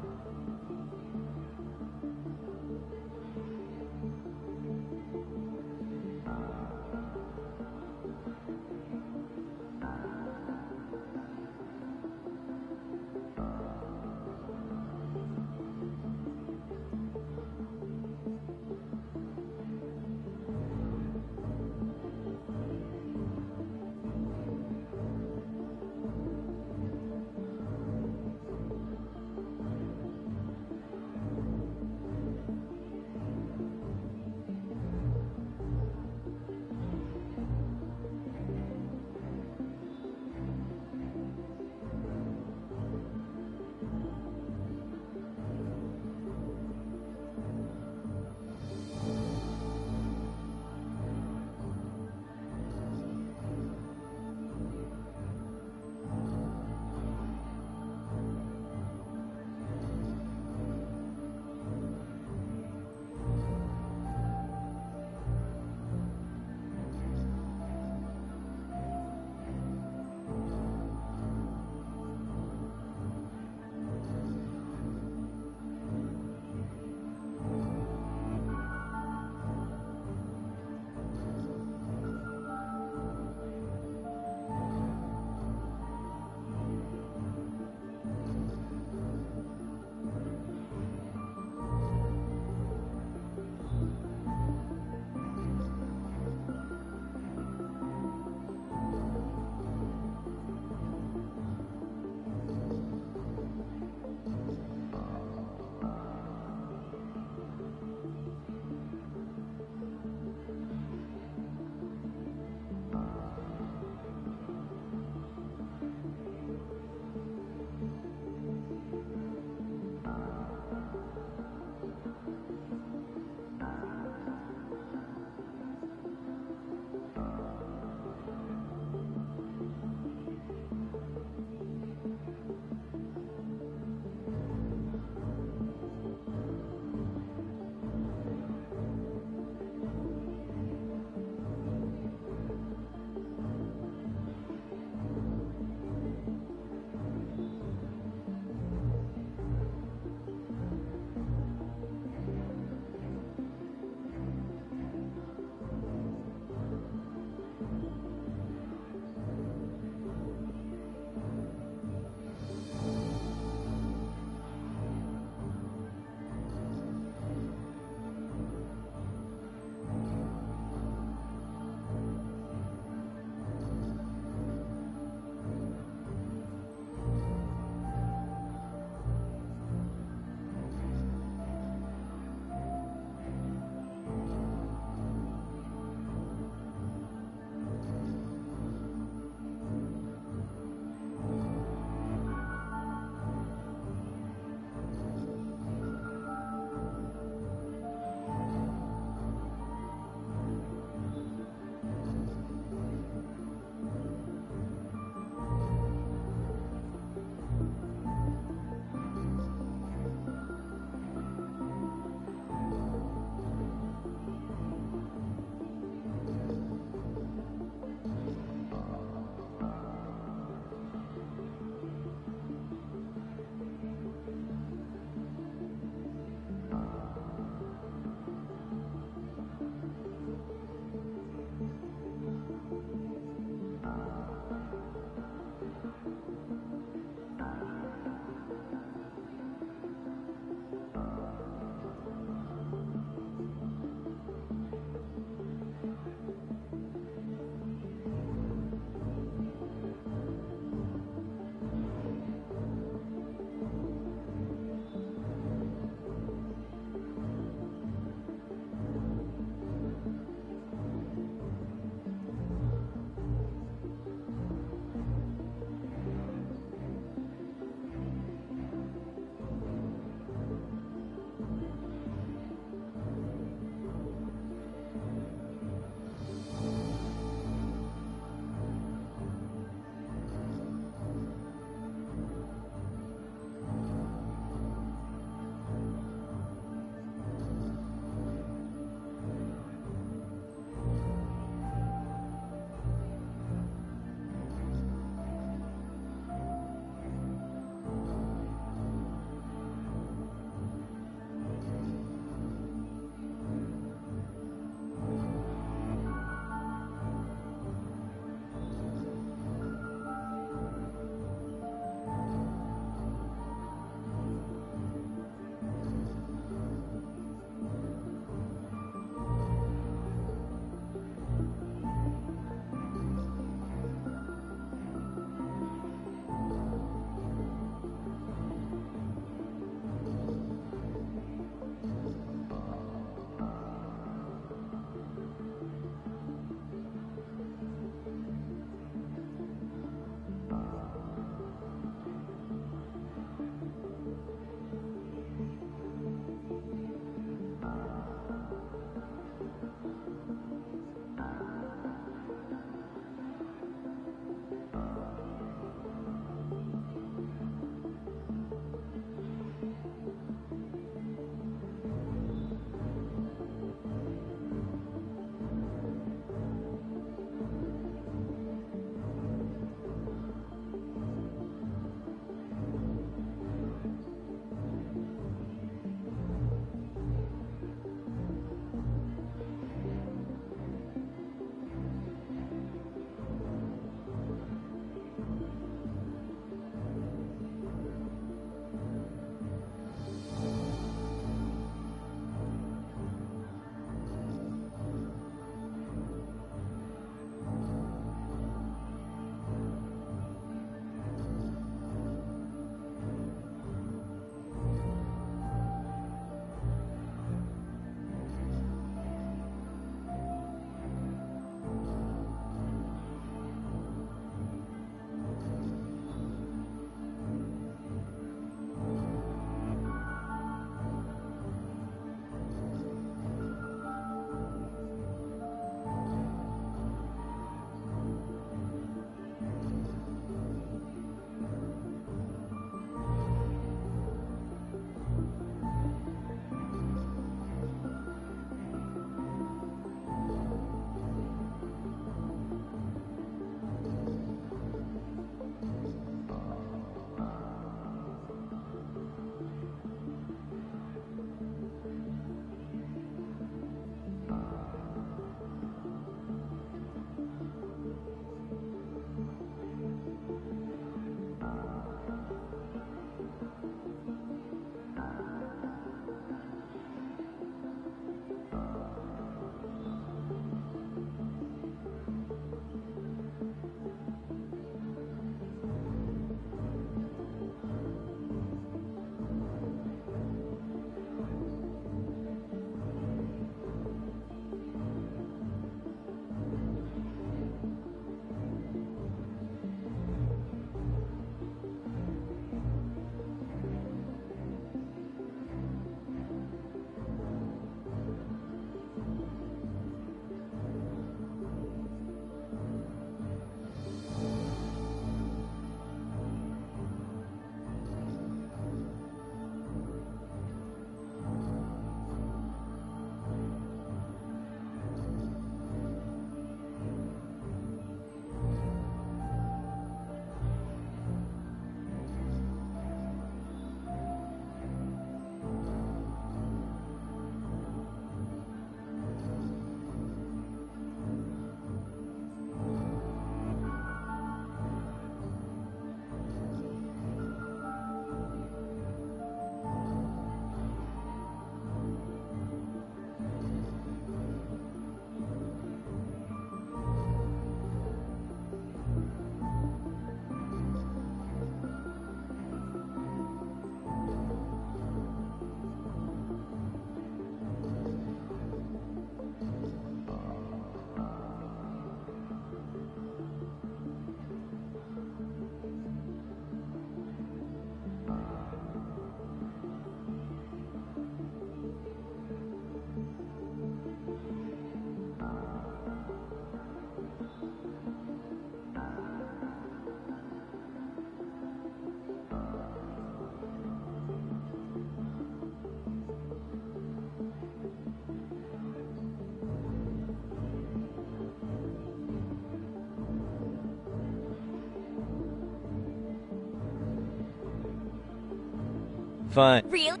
Fine. Really?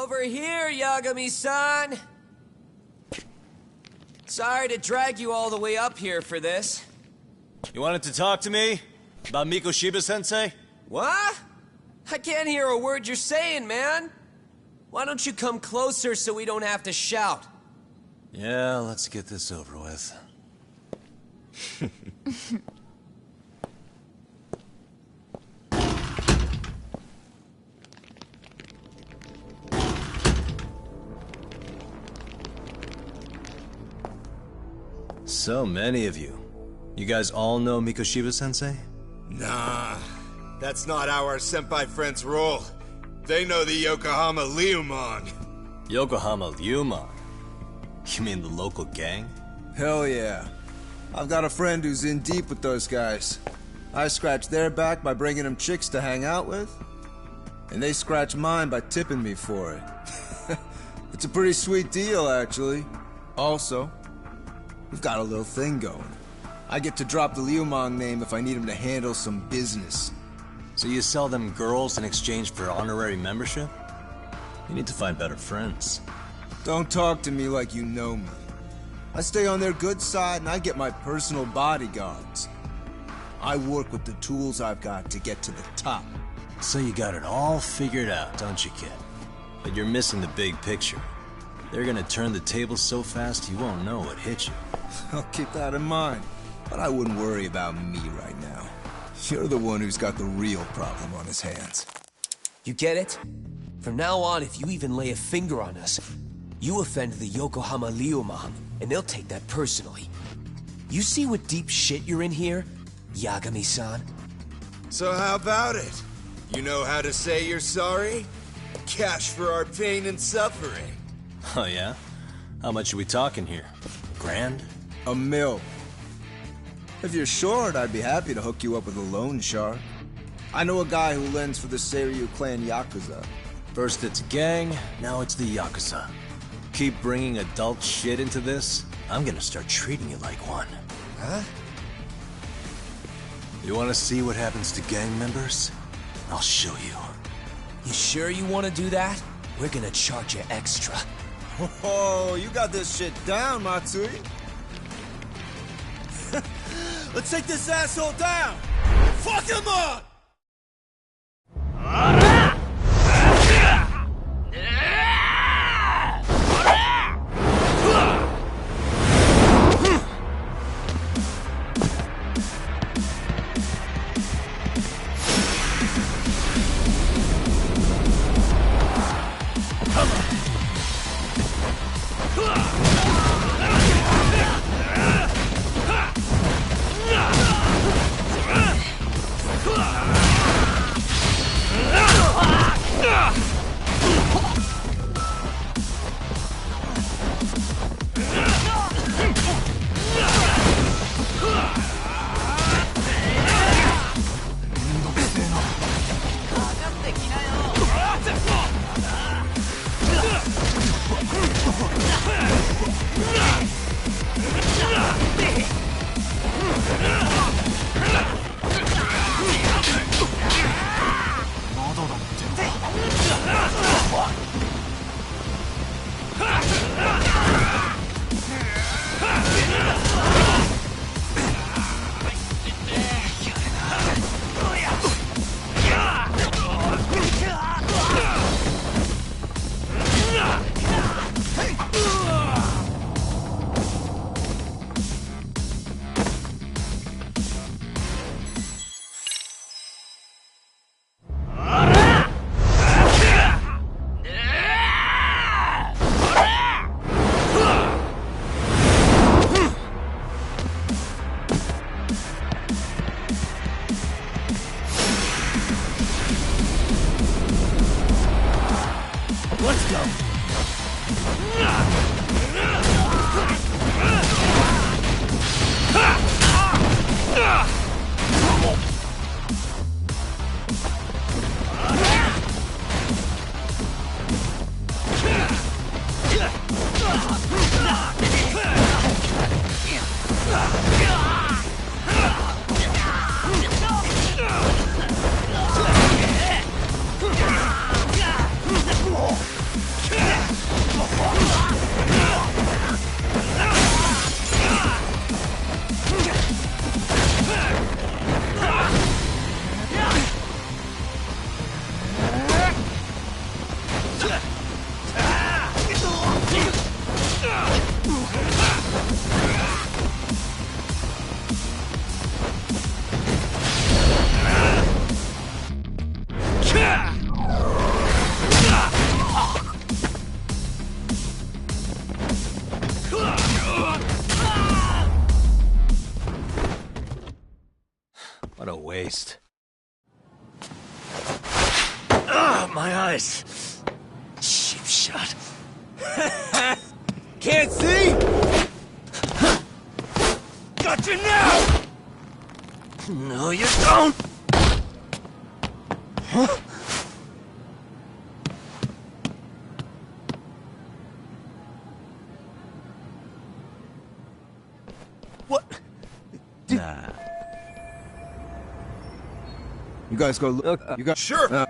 Over here, Yagami-san! Sorry to drag you all the way up here for this. You wanted to talk to me? About Mikoshiba-sensei? What? I can't hear a word you're saying, man. Why don't you come closer so we don't have to shout? Yeah, let's get this over with. So many of you. You guys all know Mikoshiba-sensei? Nah, that's not how our senpai friends roll. They know the Yokohama Liumon. Yokohama Liumon? You mean the local gang? Hell yeah. I've got a friend who's in deep with those guys. I scratch their back by bringing them chicks to hang out with, and they scratch mine by tipping me for it. It's a pretty sweet deal, actually. Also, we've got a little thing going. I get to drop the Liumon name if I need him to handle some business. So you sell them girls in exchange for honorary membership? You need to find better friends. Don't talk to me like you know me. I stay on their good side and I get my personal bodyguards. I work with the tools I've got to get to the top. So you got it all figured out, don't you, kid? But you're missing the big picture. They're gonna turn the tables so fast you won't know what hit you. I'll keep that in mind. But I wouldn't worry about me right now. You're the one who's got the real problem on his hands. You get it? From now on, if you even lay a finger on us, you offend the Yokohama Liumon, and they'll take that personally. You see what deep shit you're in here, Yagami-san? So how about it? You know how to say you're sorry? Cash for our pain and suffering. Oh yeah? How much are we talking here? Grand? $1 million. If you're short, I'd be happy to hook you up with a loan shark. I know a guy who lends for the Seiryu clan Yakuza. First it's gang, now it's the Yakuza. Keep bringing adult shit into this, I'm gonna start treating you like one. Huh? You wanna see what happens to gang members? I'll show you. You sure you want to do that? We're gonna charge you extra. Oh, you got this shit down, Matsui. Let's take this asshole down! Fuck him up! Let's go! waste. Ah, my eyes. Cheap shot. Can't see? Gotcha now! No, you don't! Huh? What? Nah. You guys go look. You got sure.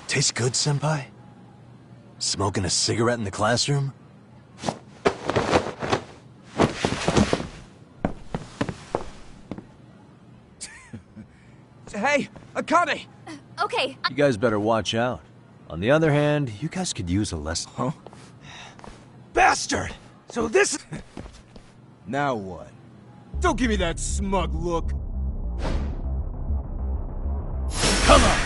Tastes good, Senpai? Smoking a cigarette in the classroom? Hey, Akane! Okay. You guys better watch out. On the other hand, you guys could use a lesson. Huh? Bastard! So this... Now what? Don't give me that smug look. Come on!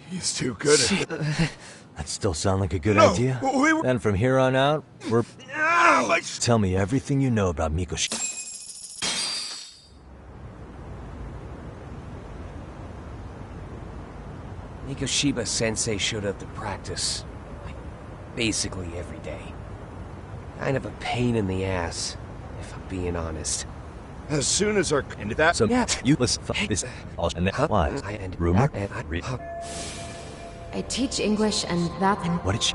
He's too good at it. That still sound like a good idea? Then from here on out, we're... Tell me everything you know about Mikoshi. Mikoshiba-sensei showed up to practice, like, basically every day. Kind of a pain in the ass, if I'm being honest. As soon as our... And that... So, you listen this... And then, what? Rumor? I teach English and that... What did she...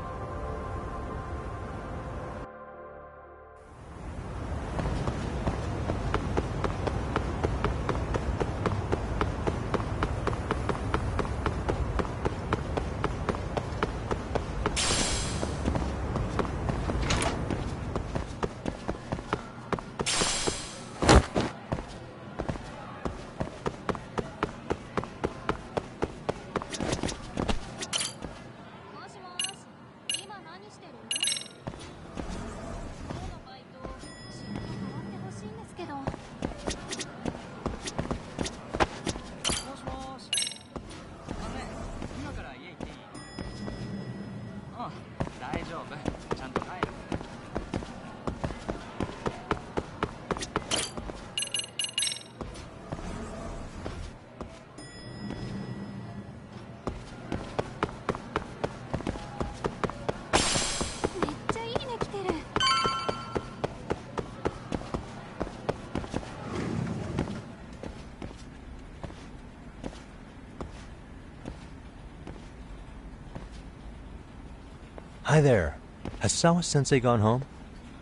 Hi there. Has Sawa-sensei gone home?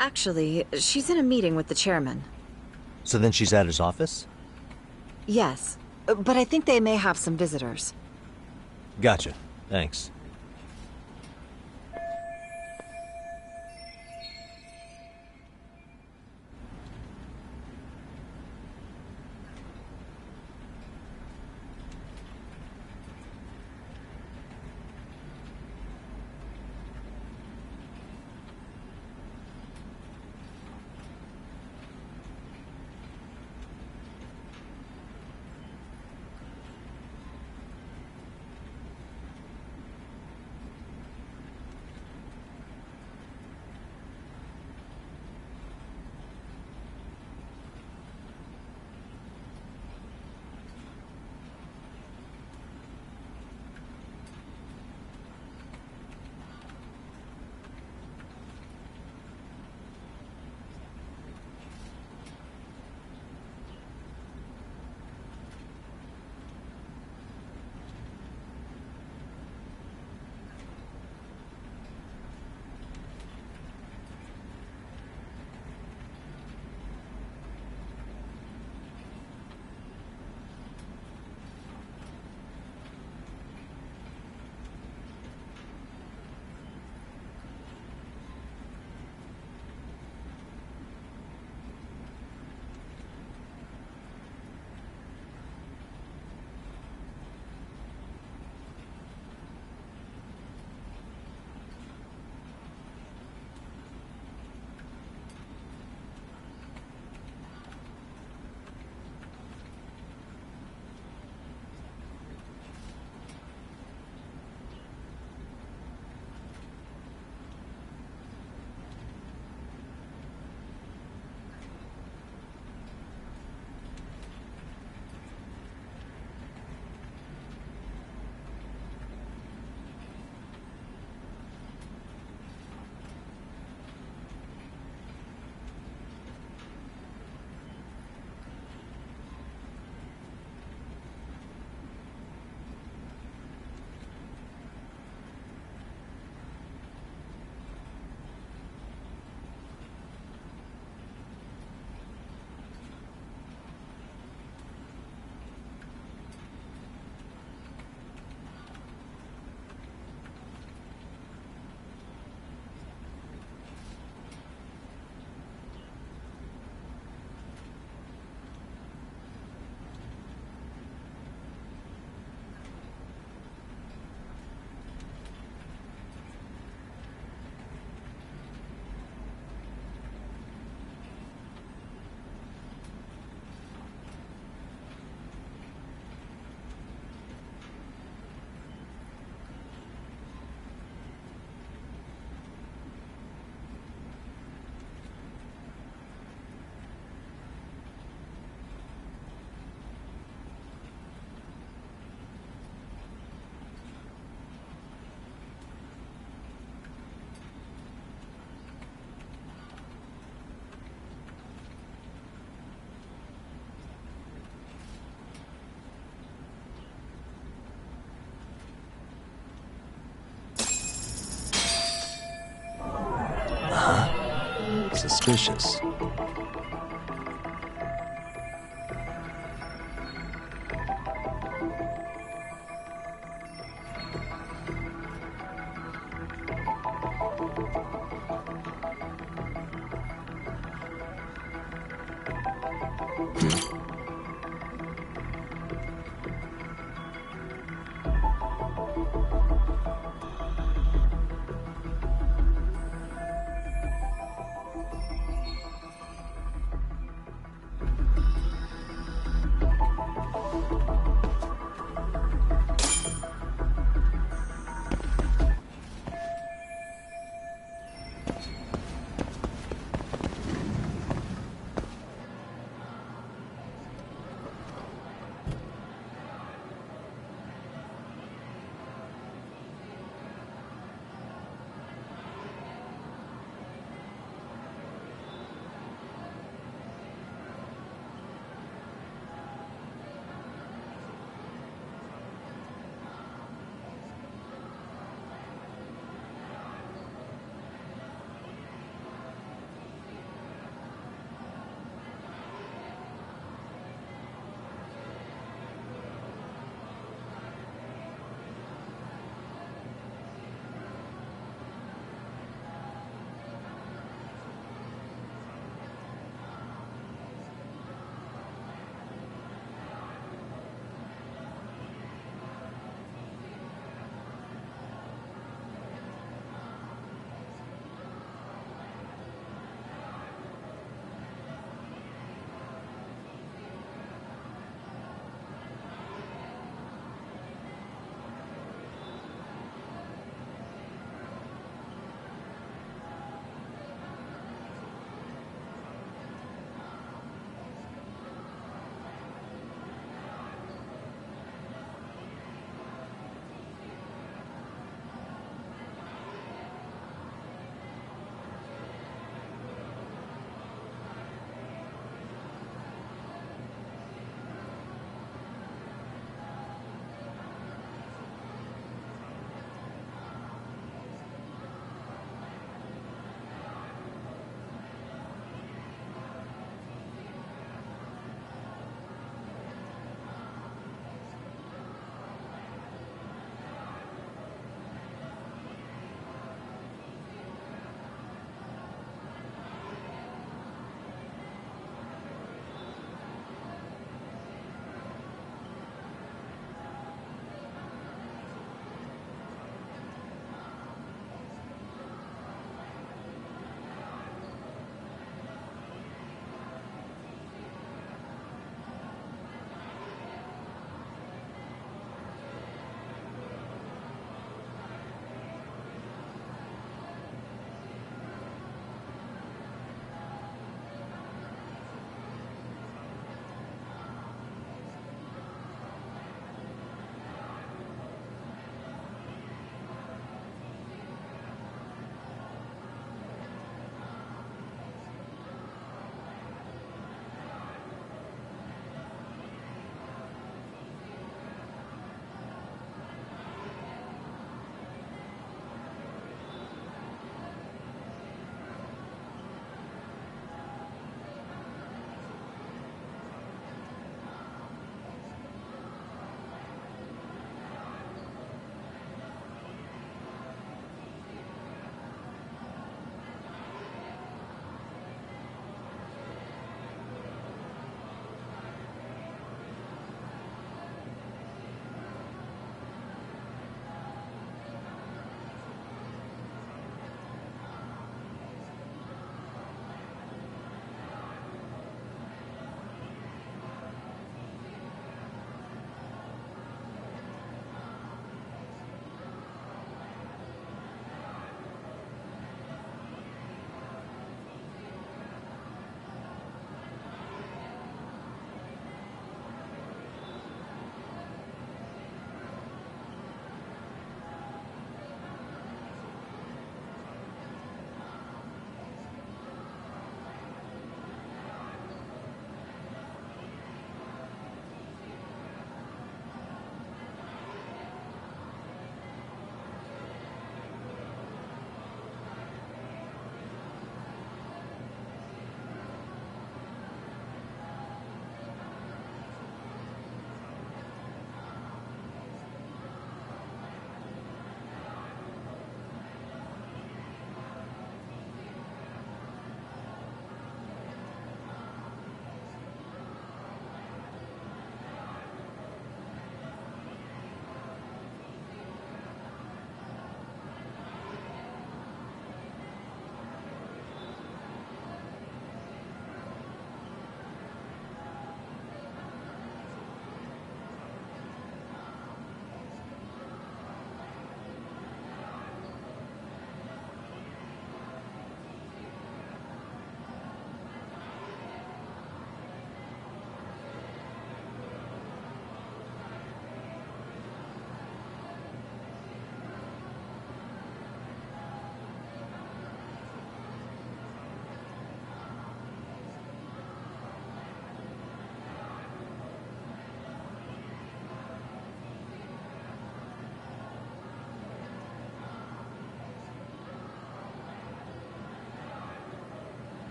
Actually, she's in a meeting with the chairman. So then she's at his office? Yes, but I think they may have some visitors. Gotcha. Thanks. Suspicious.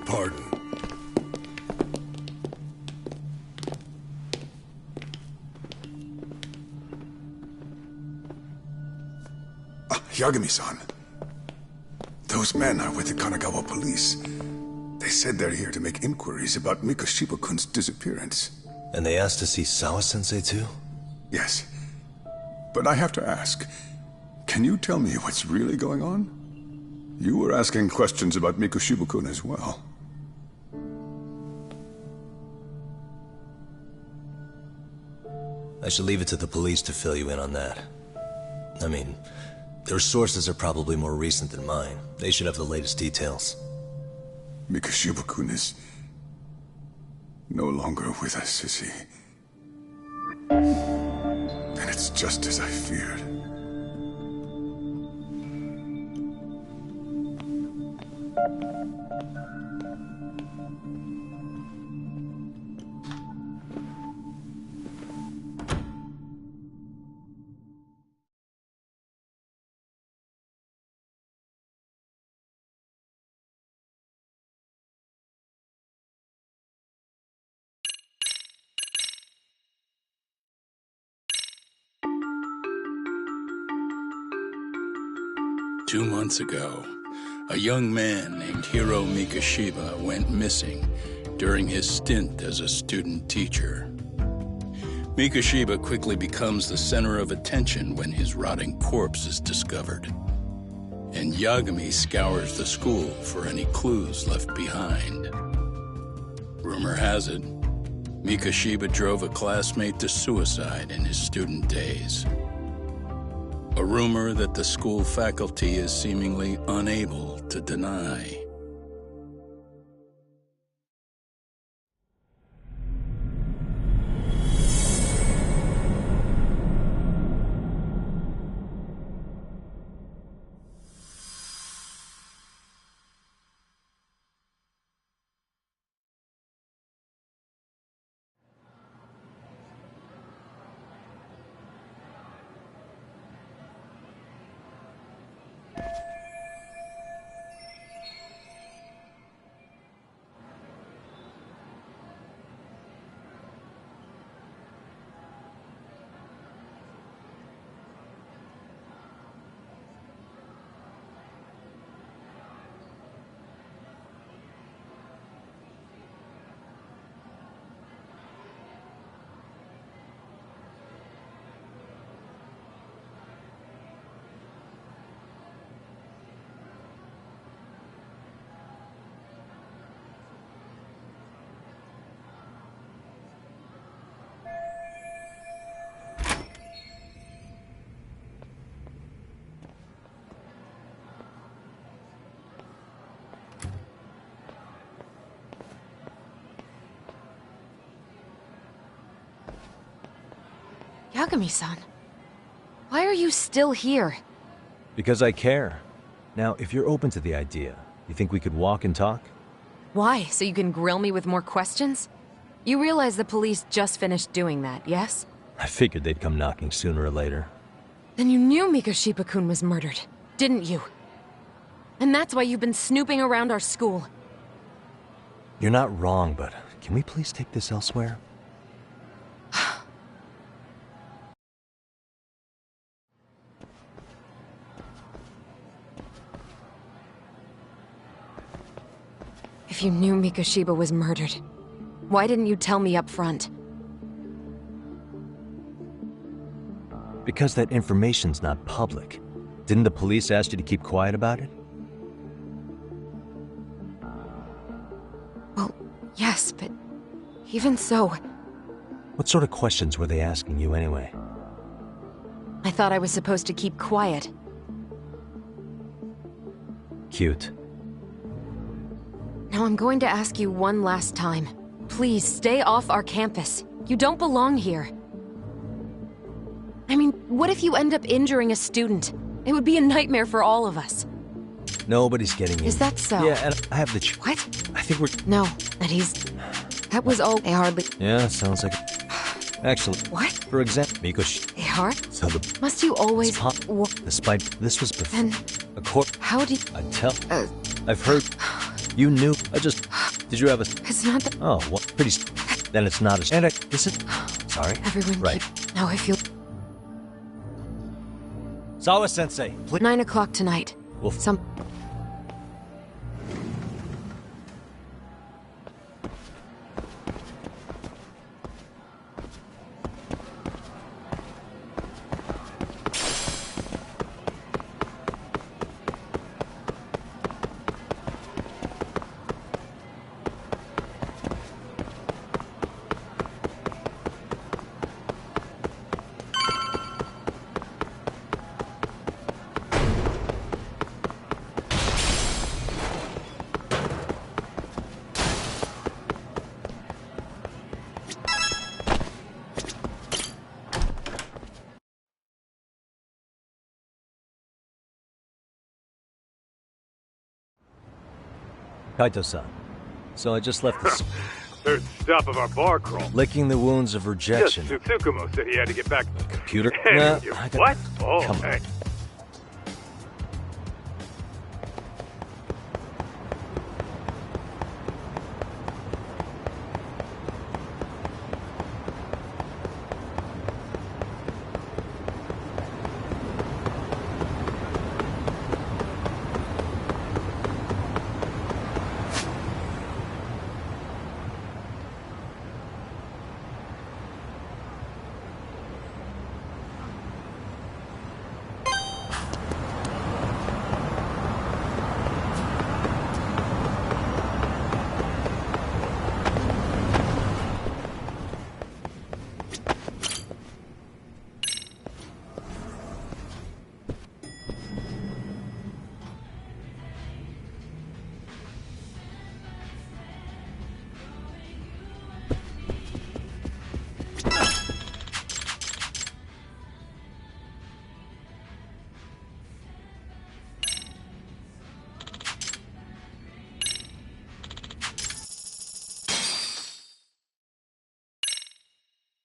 Pardon. Yagami-san. Those men are with the Kanagawa police. They said they're here to make inquiries about Mikoshiba-kun's disappearance. And they asked to see Sawa-sensei too? Yes. But I have to ask, can you tell me what's really going on? You were asking questions about Mikoshiba-kun as well. I should leave it to the police to fill you in on that. I mean, their sources are probably more recent than mine. They should have the latest details. Mikoshiba-kun is no longer with us, is he? And it's just as I feared. Two months ago, a young man named Hiro Mikoshiba went missing during his stint as a student teacher. Mikoshiba quickly becomes the center of attention when his rotting corpse is discovered. And Yagami scours the school for any clues left behind. Rumor has it, Mikoshiba drove a classmate to suicide in his student days. A rumor that the school faculty is seemingly unable to deny. Yagami-san, why are you still here? Because I care. Now, if you're open to the idea, you think we could walk and talk? Why? So you can grill me with more questions? You realize the police just finished doing that, yes? I figured they'd come knocking sooner or later. Then you knew Mikoshiba-kun was murdered, didn't you? And that's why you've been snooping around our school. You're not wrong, but can we please take this elsewhere? If you knew Mikoshiba was murdered, why didn't you tell me up front? Because that information's not public. Didn't the police ask you to keep quiet about it? Well, yes, but even so... What sort of questions were they asking you anyway? I thought I was supposed to keep quiet. Cute. Now I'm going to ask you one last time. Please stay off our campus. You don't belong here. I mean, what if you end up injuring a student? It would be a nightmare for all of us. Nobody's getting in. Is that so? Yeah, and I have the What? I think we're... No, that he's... That was all... They hardly... Yeah, sounds like... Actually... What? For example, Miko... They hard? So the... Must you always... Despite... This was before... Then... A court... How did... I tell... I've heard... You knew... I just... Did you have a... It's not that... Oh, what? Pretty... Then it's not as... And I... This is... Sorry? Everyone right. Now I feel... Sawa-sensei, please... 9 o'clock tonight. Well... Some... Kaito-san. So I just left the... Third stop of our bar crawl. Licking the wounds of rejection. Just Tsukumo said he had to get back. Computer? Nah, I got... what? Oh, Come on. hey.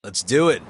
Let's do it.